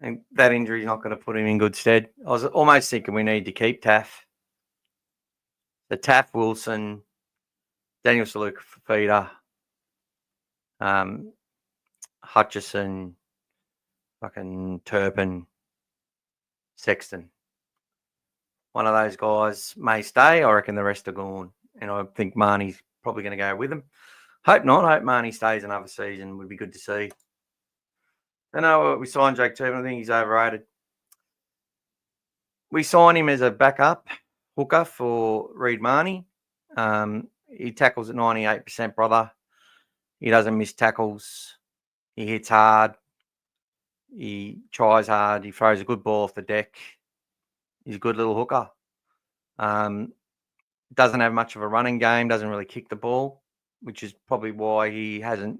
And that injury is not going to put him in good stead. I was almost thinking we need to keep Taff. The Taff, Wilson, Daniel Saluka-Fafita, Hutchison, fucking Turpin, Sexton. One of those guys may stay. I reckon the rest are gone. And I think Marnie's probably going to go with them. Hope not. Hope Marnie stays another season. Would be good to see. I know we signed Jake Turpin. I think he's overrated. We signed him as a backup hooker for Reid Marnie. He tackles at 98%, brother. He doesn't miss tackles. He hits hard. He tries hard. He throws a good ball off the deck. He's a good little hooker. Doesn't have much of a running game. Doesn't really kick the ball, which is probably why he hasn't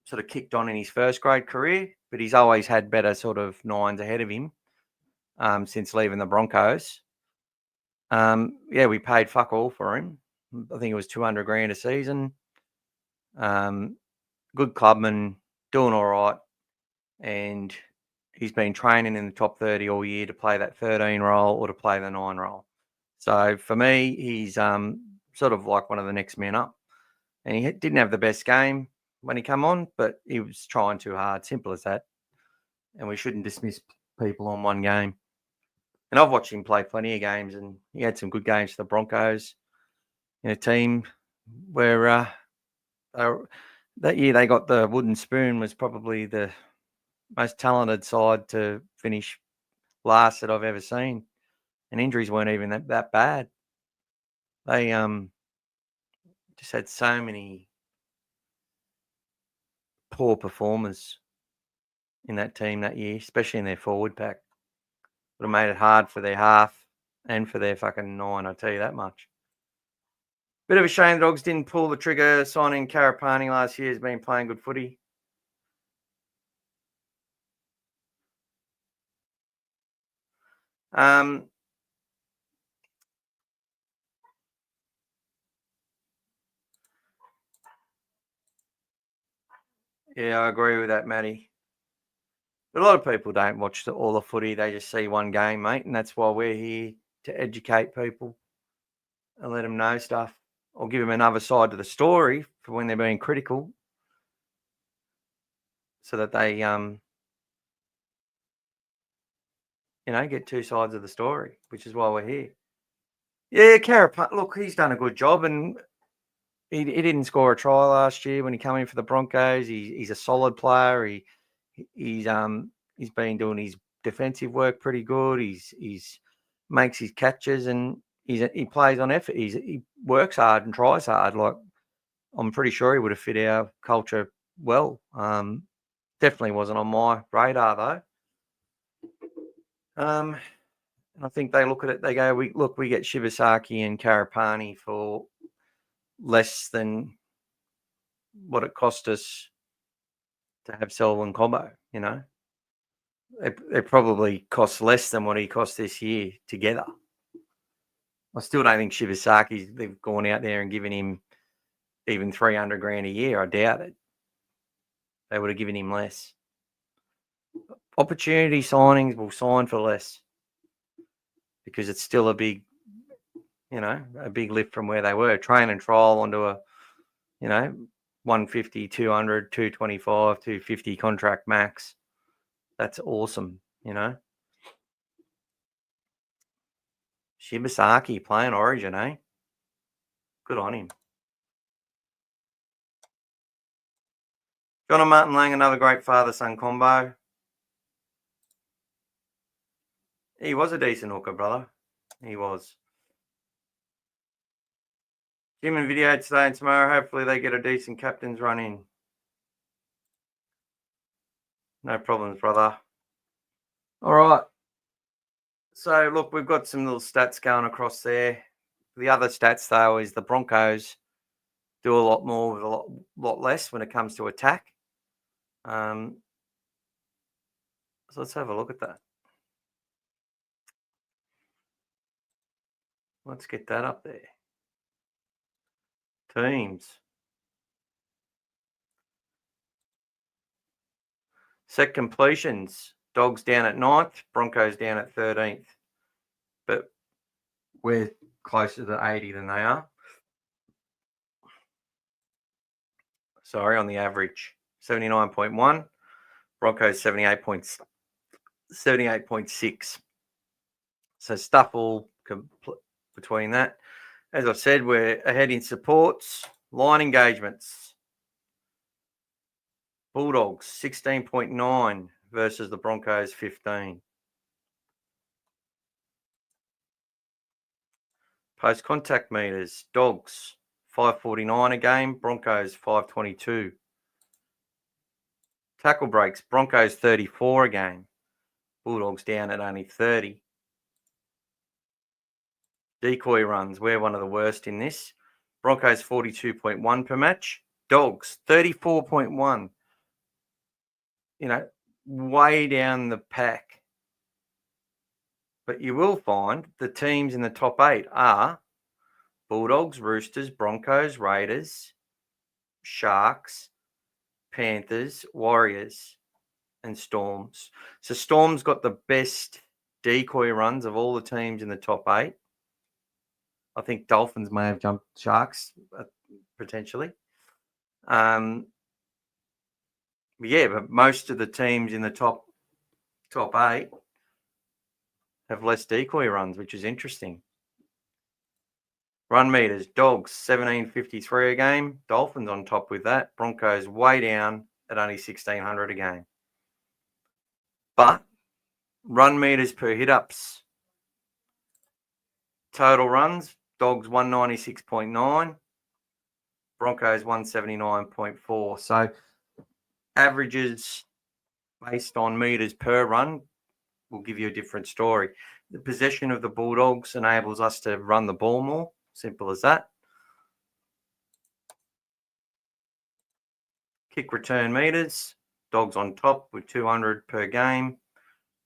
sort of kicked on in his first grade career. But he's always had better sort of nines ahead of him since leaving the Broncos. We paid fuck all for him. I think it was $200,000 a season. Good clubman, doing all right. And he's been training in the top 30 all year to play that 13 role or to play the 9 role. So for me, he's sort of like one of the next men up. And he didn't have the best game when he came on, but he was trying too hard. Simple as that. And we shouldn't dismiss people on one game. And I've watched him play plenty of games, and he had some good games for the Broncos in a team where that year they got the wooden spoon, was probably the most talented side to finish last that I've ever seen. And injuries weren't even that bad. They just had so many poor performers in that team that year, especially in their forward pack. Would have made it hard for their half and for their fucking 9, I'll tell you that much. Bit of a shame the Dogs didn't pull the trigger signing Karapani last year. Has been playing good footy. Yeah, I agree with that, Matty. But a lot of people don't watch all the footy. They just see one game, mate. And that's why we're here to educate people and let them know stuff or give them another side to the story for when they're being critical so that they, get two sides of the story, which is why we're here. Yeah, Carapaz, look, he's done a good job, and he didn't score a try last year when he came in for the Broncos. He's a solid player. He's been doing his defensive work pretty good. He's makes his catches, and he plays on effort. He works hard and tries hard. Like, I'm pretty sure he would have fit our culture well. Definitely wasn't on my radar though. And I think they look at it. They go, we get Shibasaki and Karapani for less than what it cost us to have Selwyn Cobbo. It probably costs less than what he cost this year together. I still don't think Shibasaki's. They've gone out there and given him even $300,000 a year. I doubt it. They would have given him less. Opportunity signings will sign for less because it's still a big lift from where they were. Train and trial onto a, 150, 200, 225, 250 contract max. That's awesome, Shibasaki playing Origin, eh? Good on him. John and Martin Lang, another great father-son combo. He was a decent hooker, brother. He was. Jim and video today and tomorrow. Hopefully they get a decent captain's run in. No problems, brother. All right. So, look, we've got some little stats going across there. The other stats, though, is the Broncos do a lot more with a lot less when it comes to attack. So let's have a look at that. Let's get that up there. Teams. Set completions. Dogs down at 9th, Broncos down at 13th. But we're closer to 80 than they are. Sorry, on the average. 79.1. Broncos 78.6. So stuff all between that. As I've said, we're ahead in supports. Line engagements. Bulldogs 16.9 versus the Broncos 15. Post contact meters. Dogs 549 a game. Broncos 522. Tackle breaks. Broncos 34 a game. Bulldogs down at only 30. Decoy runs. We're one of the worst in this. Broncos 42.1 per match. Dogs 34.1. Way down the pack. But you will find the teams in the top 8 are Bulldogs, Roosters, Broncos, Raiders, Sharks, Panthers, Warriors, and Storms. So Storms got the best decoy runs of all the teams in the top 8. I think Dolphins may have jumped Sharks potentially. But most of the teams in the top 8 have less decoy runs, which is interesting. Run meters, Dogs 1753 a game. Dolphins on top with that. Broncos way down at only 1600 a game. But run meters per hit-ups. Total runs, Dogs 196.9. Broncos 179.4. So averages based on meters per run will give you a different story. The possession of the Bulldogs enables us to run the ball more. Simple as that. Kick return meters. Dogs on top with 200 per game.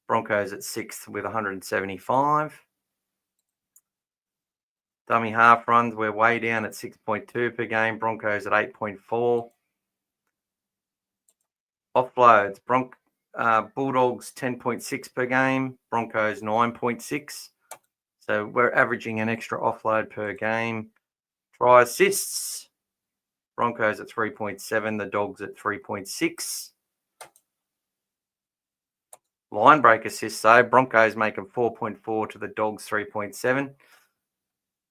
Broncos at 6th with 175. Dummy half runs, we're way down at 6.2 per game. Broncos at 8.4. Offloads. Bulldogs 10.6 per game, Broncos 9.6. So we're averaging an extra offload per game. Try assists, Broncos at 3.7, the Dogs at 3.6. Line break assists, though, Broncos making 4.4 to the Dogs 3.7.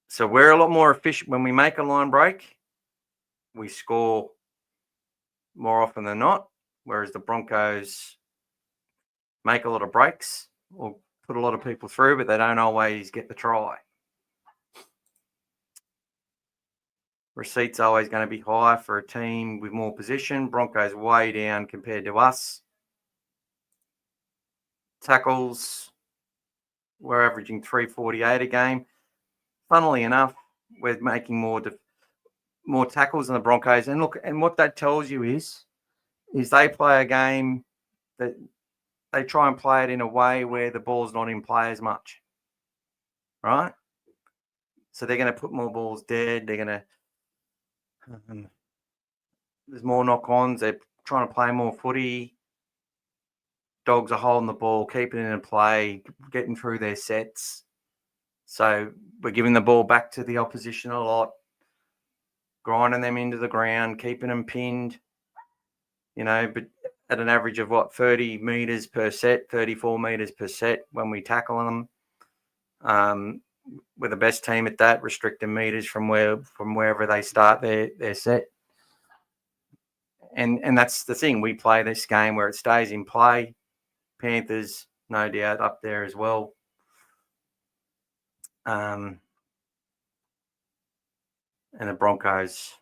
So we're a lot more efficient. When we make a line break, we score more often than not, whereas the Broncos make a lot of breaks or put a lot of people through, but they don't always get the try. Receipts always going to be high for a team with more position. Broncos way down compared to us. Tackles, we're averaging 348 a game. Funnily enough, we're making more tackles than the Broncos. And look, and what that tells you is they play a game that they try and play it in a way where the ball's not in play as much, right? So they're going to put more balls dead. They're going to there's more knock-ons. They're trying to play more footy. Dogs are holding the ball, keeping it in play, getting through their sets. So we're giving the ball back to the opposition a lot, grinding them into the ground, keeping them pinned, but at an average of 30 metres per set, 34 metres per set when we tackle them. We're the best team at that, restricting metres from wherever they start their set. And that's the thing. We play this game where it stays in play. Panthers, no doubt, up there as well. And the Broncos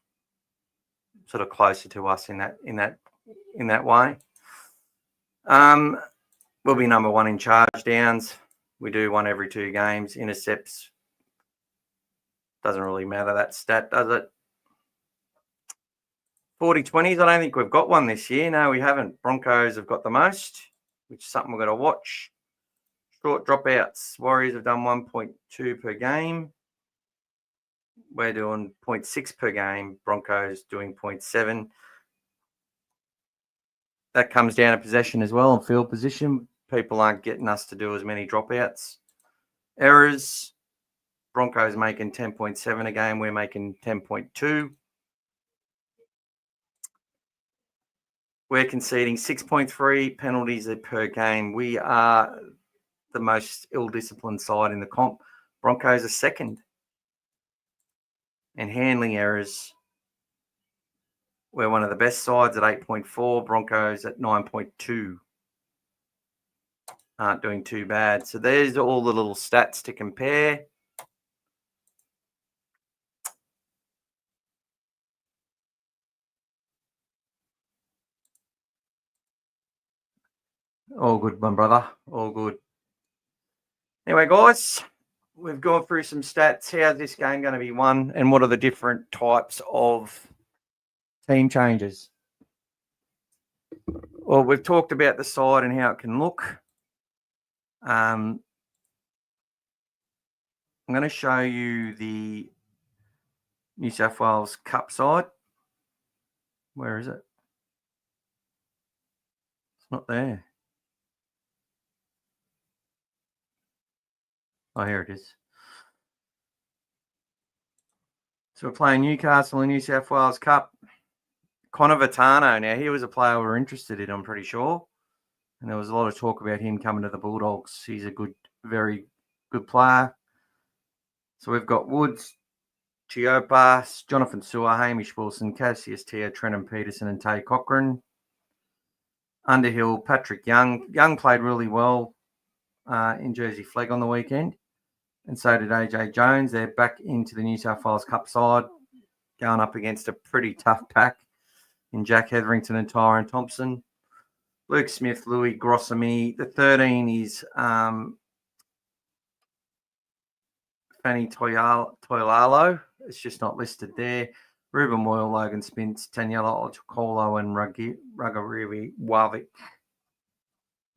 sort of closer to us in that way. We'll be number one in charge downs. We do one every 2 games. Intercepts, doesn't really matter that stat, does it? 40-20s, I don't think we've got one this year. No, we haven't. Broncos have got the most, which is something we've got to watch. Short dropouts. Warriors have done 1.2 per game. We're doing 0.6 per game. Broncos doing 0.7. That comes down to possession as well and field position. People aren't getting us to do as many dropouts. Errors. Broncos making 10.7 a game. We're making 10.2. We're conceding 6.3 penalties per game. We are the most ill-disciplined side in the comp. Broncos are second. And handling errors, we're one of the best sides at 8.4. Broncos at 9.2. Aren't doing too bad. So there's all the little stats to compare. All good, my brother. All good. Anyway, guys, we've gone through some stats. How's this game going to be won? And what are the different types of team changes? Well, we've talked about the side and how it can look. I'm going to show you the New South Wales Cup side. Where is it? It's not there. Oh, here it is. So we're playing Newcastle in New South Wales Cup. Connor Vitano. Now, he was a player we were interested in, I'm pretty sure. And there was a lot of talk about him coming to the Bulldogs. He's a very good player. So we've got Woods, Chiopas, Jonathan Sewer, Hamish Wilson, Cassius Teo, Trenton Peterson, and Tay Cochran. Underhill, Patrick Young. Young played really well in Jersey Flegg on the weekend. And so did AJ Jones. They're back into the New South Wales Cup side, going up against a pretty tough pack in Jack Hetherington and Tyrone Thompson. Luke Smith, Louis Grossamy. The 13 is Fanny Toilalo. It's just not listed there. Ruben Moyle, Logan Spence, Taniela Ochokolo, and Ragariwi Wavik.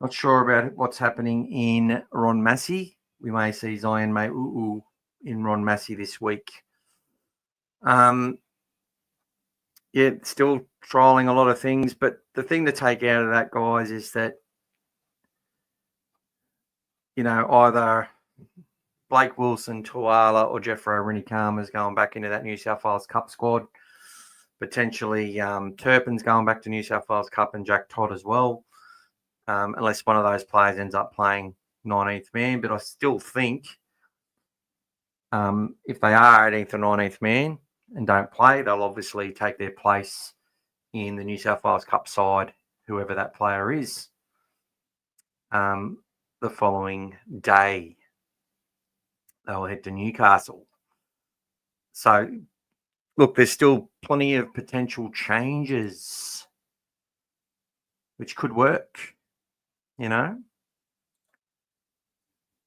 Not sure about what's happening in Ron Massey. We may see Zion Ma'u'u in Ron Massey this week. Still trialling a lot of things, but the thing to take out of that, guys, is that either Blake Wilson, Tuala, or Jeffro Rinicama's going back into that New South Wales Cup squad. Potentially Turpin's going back to New South Wales Cup and Jack Todd as well, unless one of those players ends up playing 19th man. But I still think if they are 18th or 19th man and don't play, they'll obviously take their place in the New South Wales Cup side, whoever that player is, the following day. They'll head to Newcastle. So, look, there's still plenty of potential changes which could work,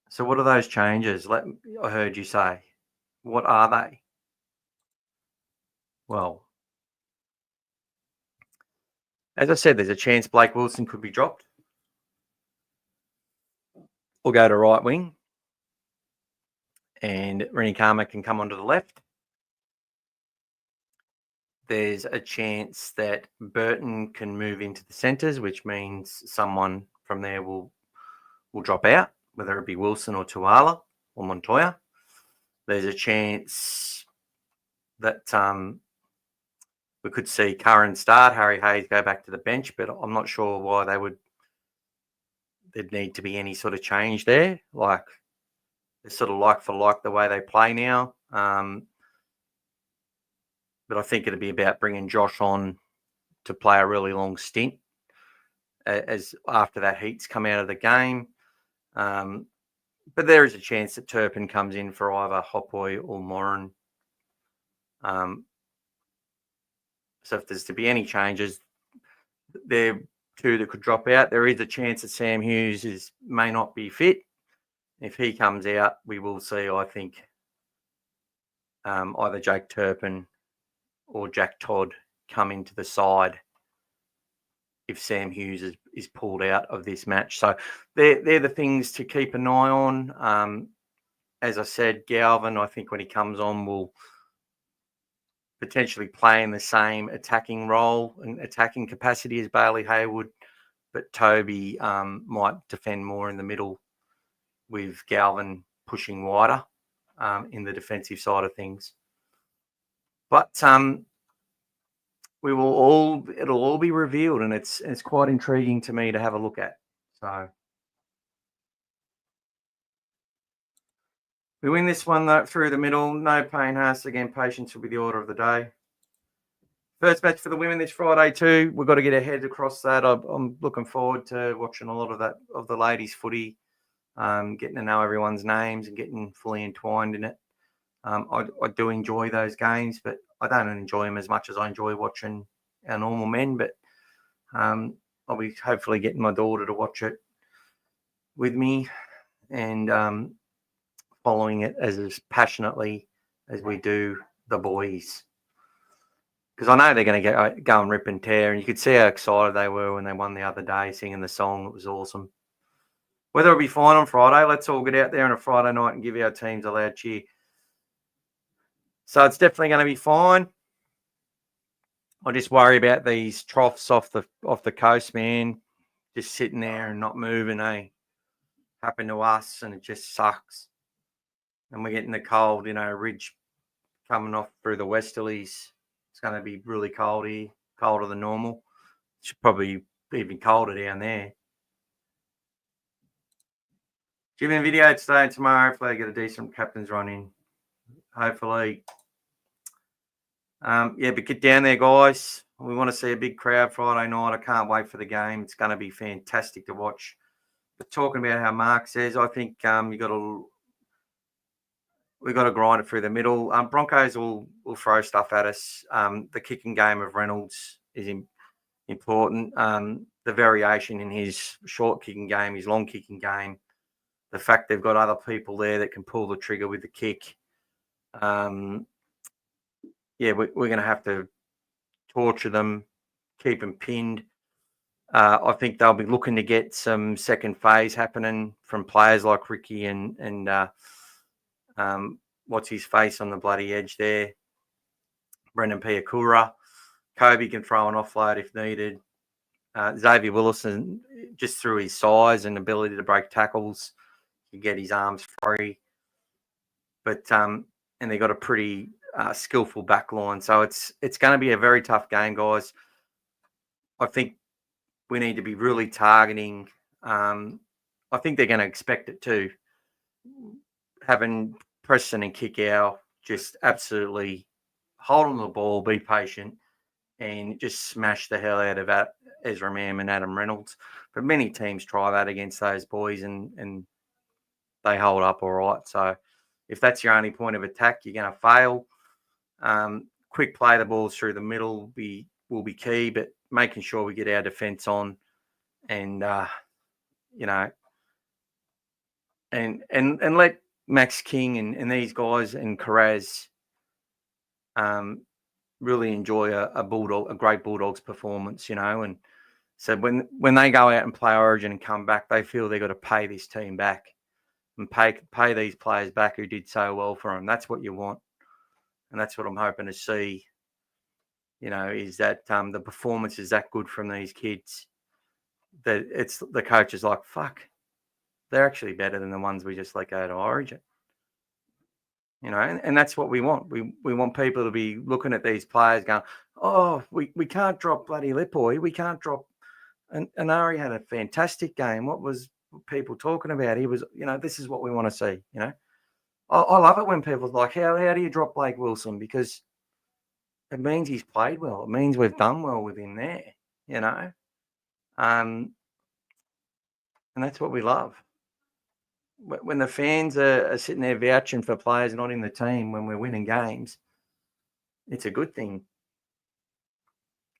So what are those changes? I heard you say. What are they? Well, as I said, there's a chance Blake Wilson could be dropped or go to right wing, and Rinicama can come onto the left. There's a chance that Burton can move into the centres, which means someone from there will drop out, whether it be Wilson or Tuala or Montoya. There's a chance that we could see Curran start, Harry Hayes go back to the bench, but I'm not sure why there'd need to be any sort of change there. Like, it's sort of like for like the way they play now. But I think it'd be about bringing Josh on to play a really long stint as after that heat's come out of the game. But there is a chance that Turpin comes in for either Hopoi or Moran. So if there's to be any changes, there are two that could drop out. There is a chance that Sam Hughes may not be fit. If he comes out, we will see, I think, either Jake Turpin or Jack Todd come into the side if Sam Hughes is pulled out of this match. So they're the things to keep an eye on. As I said, Galvin, I think when he comes on, will potentially play in the same attacking role and attacking capacity as Bailey Hayward, but Toby might defend more in the middle with Galvin pushing wider in the defensive side of things. But it'll all be revealed, and it's quite intriguing to me to have a look at. So we win this one through the middle. No pain, Haas. Again, patience will be the order of the day. First match for the women this Friday too. We've got to get our heads across that. I'm looking forward to watching a lot of the ladies' footy, getting to know everyone's names and getting fully entwined in it. I do enjoy those games, but I don't enjoy them as much as I enjoy watching our normal men. But I'll be hopefully getting my daughter to watch it with me and following it as passionately as we do the boys. Because I know they're going to go and rip and tear. And you could see how excited they were when they won the other day, singing the song. It was awesome. Whether it'll be fine on Friday, let's all get out there on a Friday night and give our teams a loud cheer. So it's definitely going to be fine. I just worry about these troughs off the coast, man. Just sitting there and not moving, happen to us, and it just sucks. And we're getting the cold, ridge coming off through the westerlies. It's going to be really cold here, colder than normal. It should probably be even colder down there. Giving a video today and tomorrow. Hopefully I get a decent captain's run in. Hopefully. But get down there, guys. We want to see a big crowd Friday night. I can't wait for the game. It's going to be fantastic to watch. But talking about how Mark says, I think we've got to grind it through the middle. Broncos will throw stuff at us. The kicking game of Reynolds is important. The variation in his short kicking game, his long kicking game, the fact they've got other people there that can pull the trigger with the kick. We're going to have to torture them, keep them pinned. I think they'll be looking to get some second phase happening from players like Ricky and what's his face on the bloody edge there, Brendan Piakura. Kobe can throw an offload if needed. Xavier Willison, just through his size and ability to break tackles, can get his arms free. But and they got a pretty skillful back line. So it's going to be a very tough game, guys. I think we need to be really targeting. I think they're going to expect it too. Having Preston and Kickow just absolutely hold on the ball, be patient, and just smash the hell out of Ezra Mam and Adam Reynolds. But many teams try that against those boys, and they hold up all right. So if that's your only point of attack, you're going to fail. Quick play the balls through the middle will be key, but making sure we get our defence on, and and let Max King and these guys and Carraz really enjoy a great Bulldogs performance, and so when they go out and play Origin and come back, they feel they've got to pay this team back and pay these players back who did so well for them. That's what you want, and that's what I'm hoping to see. Is that the performance is that good from these kids that it's the coach is like, fuck, they're actually better than the ones we just let go to Origin. And that's what we want. We want people to be looking at these players going, oh, we can't drop bloody Lipoy. We can't drop. And Ari had a fantastic game. What was people talking about? He was, this is what we want to see. I love it when people's like, how do you drop Blake Wilson? Because it means he's played well. It means we've done well with him there, and that's what we love. When the fans are sitting there vouching for players not in the team when we're winning games, it's a good thing.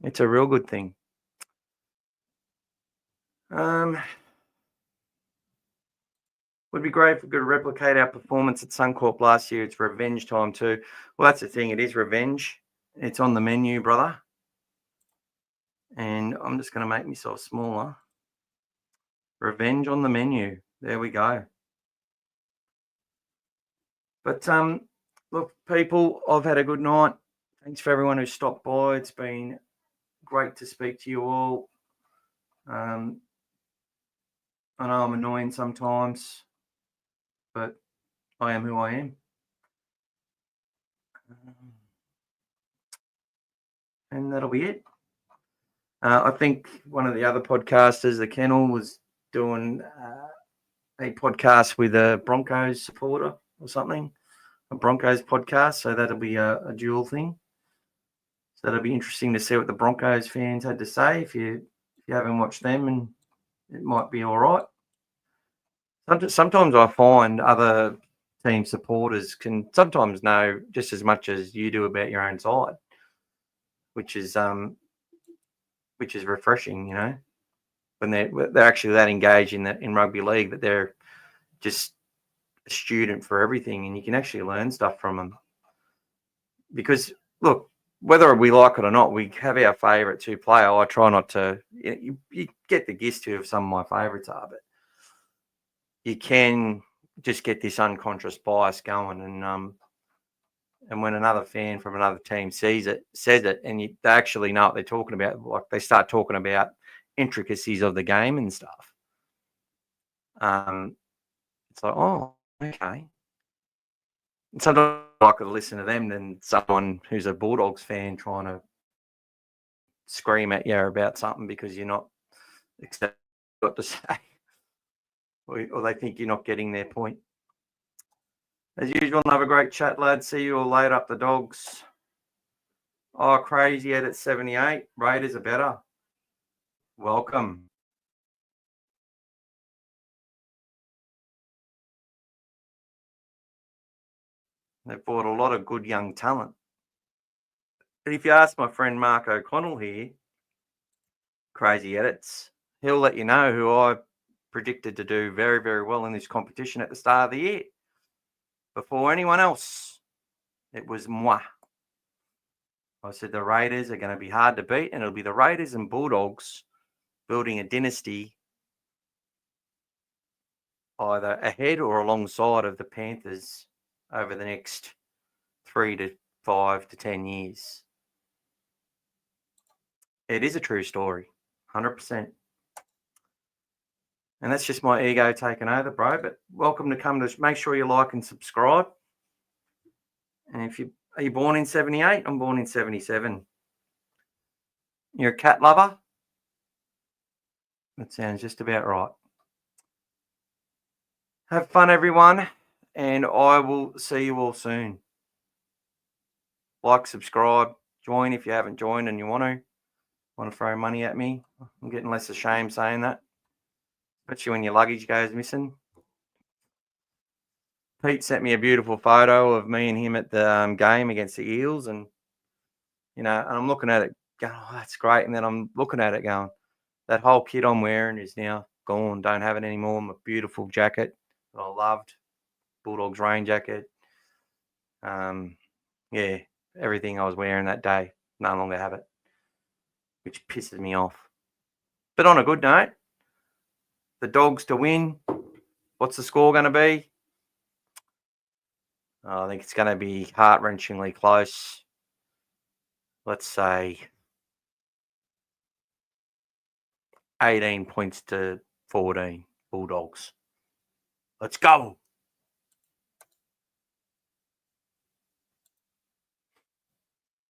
It's a real good thing. Would be great if we could replicate our performance at Suncorp last year. It's revenge time too. Well, that's the thing. It is revenge. It's on the menu, brother. And I'm just going to make myself smaller. Revenge on the menu. There we go. But look, people, I've had a good night. Thanks for everyone who stopped by. It's been great to speak to you all. I know I'm annoying sometimes, but I am who I am. And that'll be it. I think one of the other podcasters, the Kennel, was doing a podcast with a Broncos supporter or something, a Broncos podcast. So that'll be a dual thing. So that'll be interesting to see what the Broncos fans had to say. If you haven't watched them, and it might be all right. Sometimes I find other team supporters can sometimes know just as much as you do about your own side, which is refreshing, when they're actually that engaged in rugby league, that they're just a student for everything, and you can actually learn stuff from them. Because look, whether we like it or not, we have our favourite two player. I try not to. You get the gist of some of my favourites are, but you can just get this unconscious bias going, and when another fan from another team says it, and they actually know what they're talking about, like they start talking about intricacies of the game and stuff. It's like, oh, okay. And sometimes I like to listen to them than someone who's a Bulldogs fan trying to scream at you about something because you're not accepting what to say, or they think you're not getting their point. As usual, have a great chat, lads. See you all later. Up the Dogs. Oh, crazy at 78. Raiders are better. Welcome. They've brought a lot of good young talent. But if you ask my friend Mark O'Connell here, crazy edits, he'll let you know who I predicted to do very, very well in this competition at the start of the year. Before anyone else, it was moi. I said the Raiders are going to be hard to beat, and it'll be the Raiders and Bulldogs building a dynasty either ahead or alongside of the Panthers over the next 3 to 5 to 10 years. It is a true story, 100%. And that's just my ego taking over, bro. But welcome to come to. Make sure you like and subscribe. And if you are you born in 78? I'm born in 77. You're a cat lover? That sounds just about right. Have fun, everyone. And I will see you all soon. Like, subscribe, join if you haven't joined and you want to throw money at me. I'm getting less ashamed saying that, especially when your luggage goes missing. Pete sent me a beautiful photo of me and him at the game against the Eels, and and I'm looking at it going, oh, that's great. And then I'm looking at it going, that whole kit I'm wearing is now gone. Don't have it anymore. My beautiful jacket that I loved, Bulldogs rain jacket. Yeah, everything I was wearing that day, no longer have it, which pisses me off. But on a good note, the Dogs to win. What's the score going to be? I think it's going to be heart-wrenchingly close. Let's say 18 points to 14 Bulldogs. Let's go.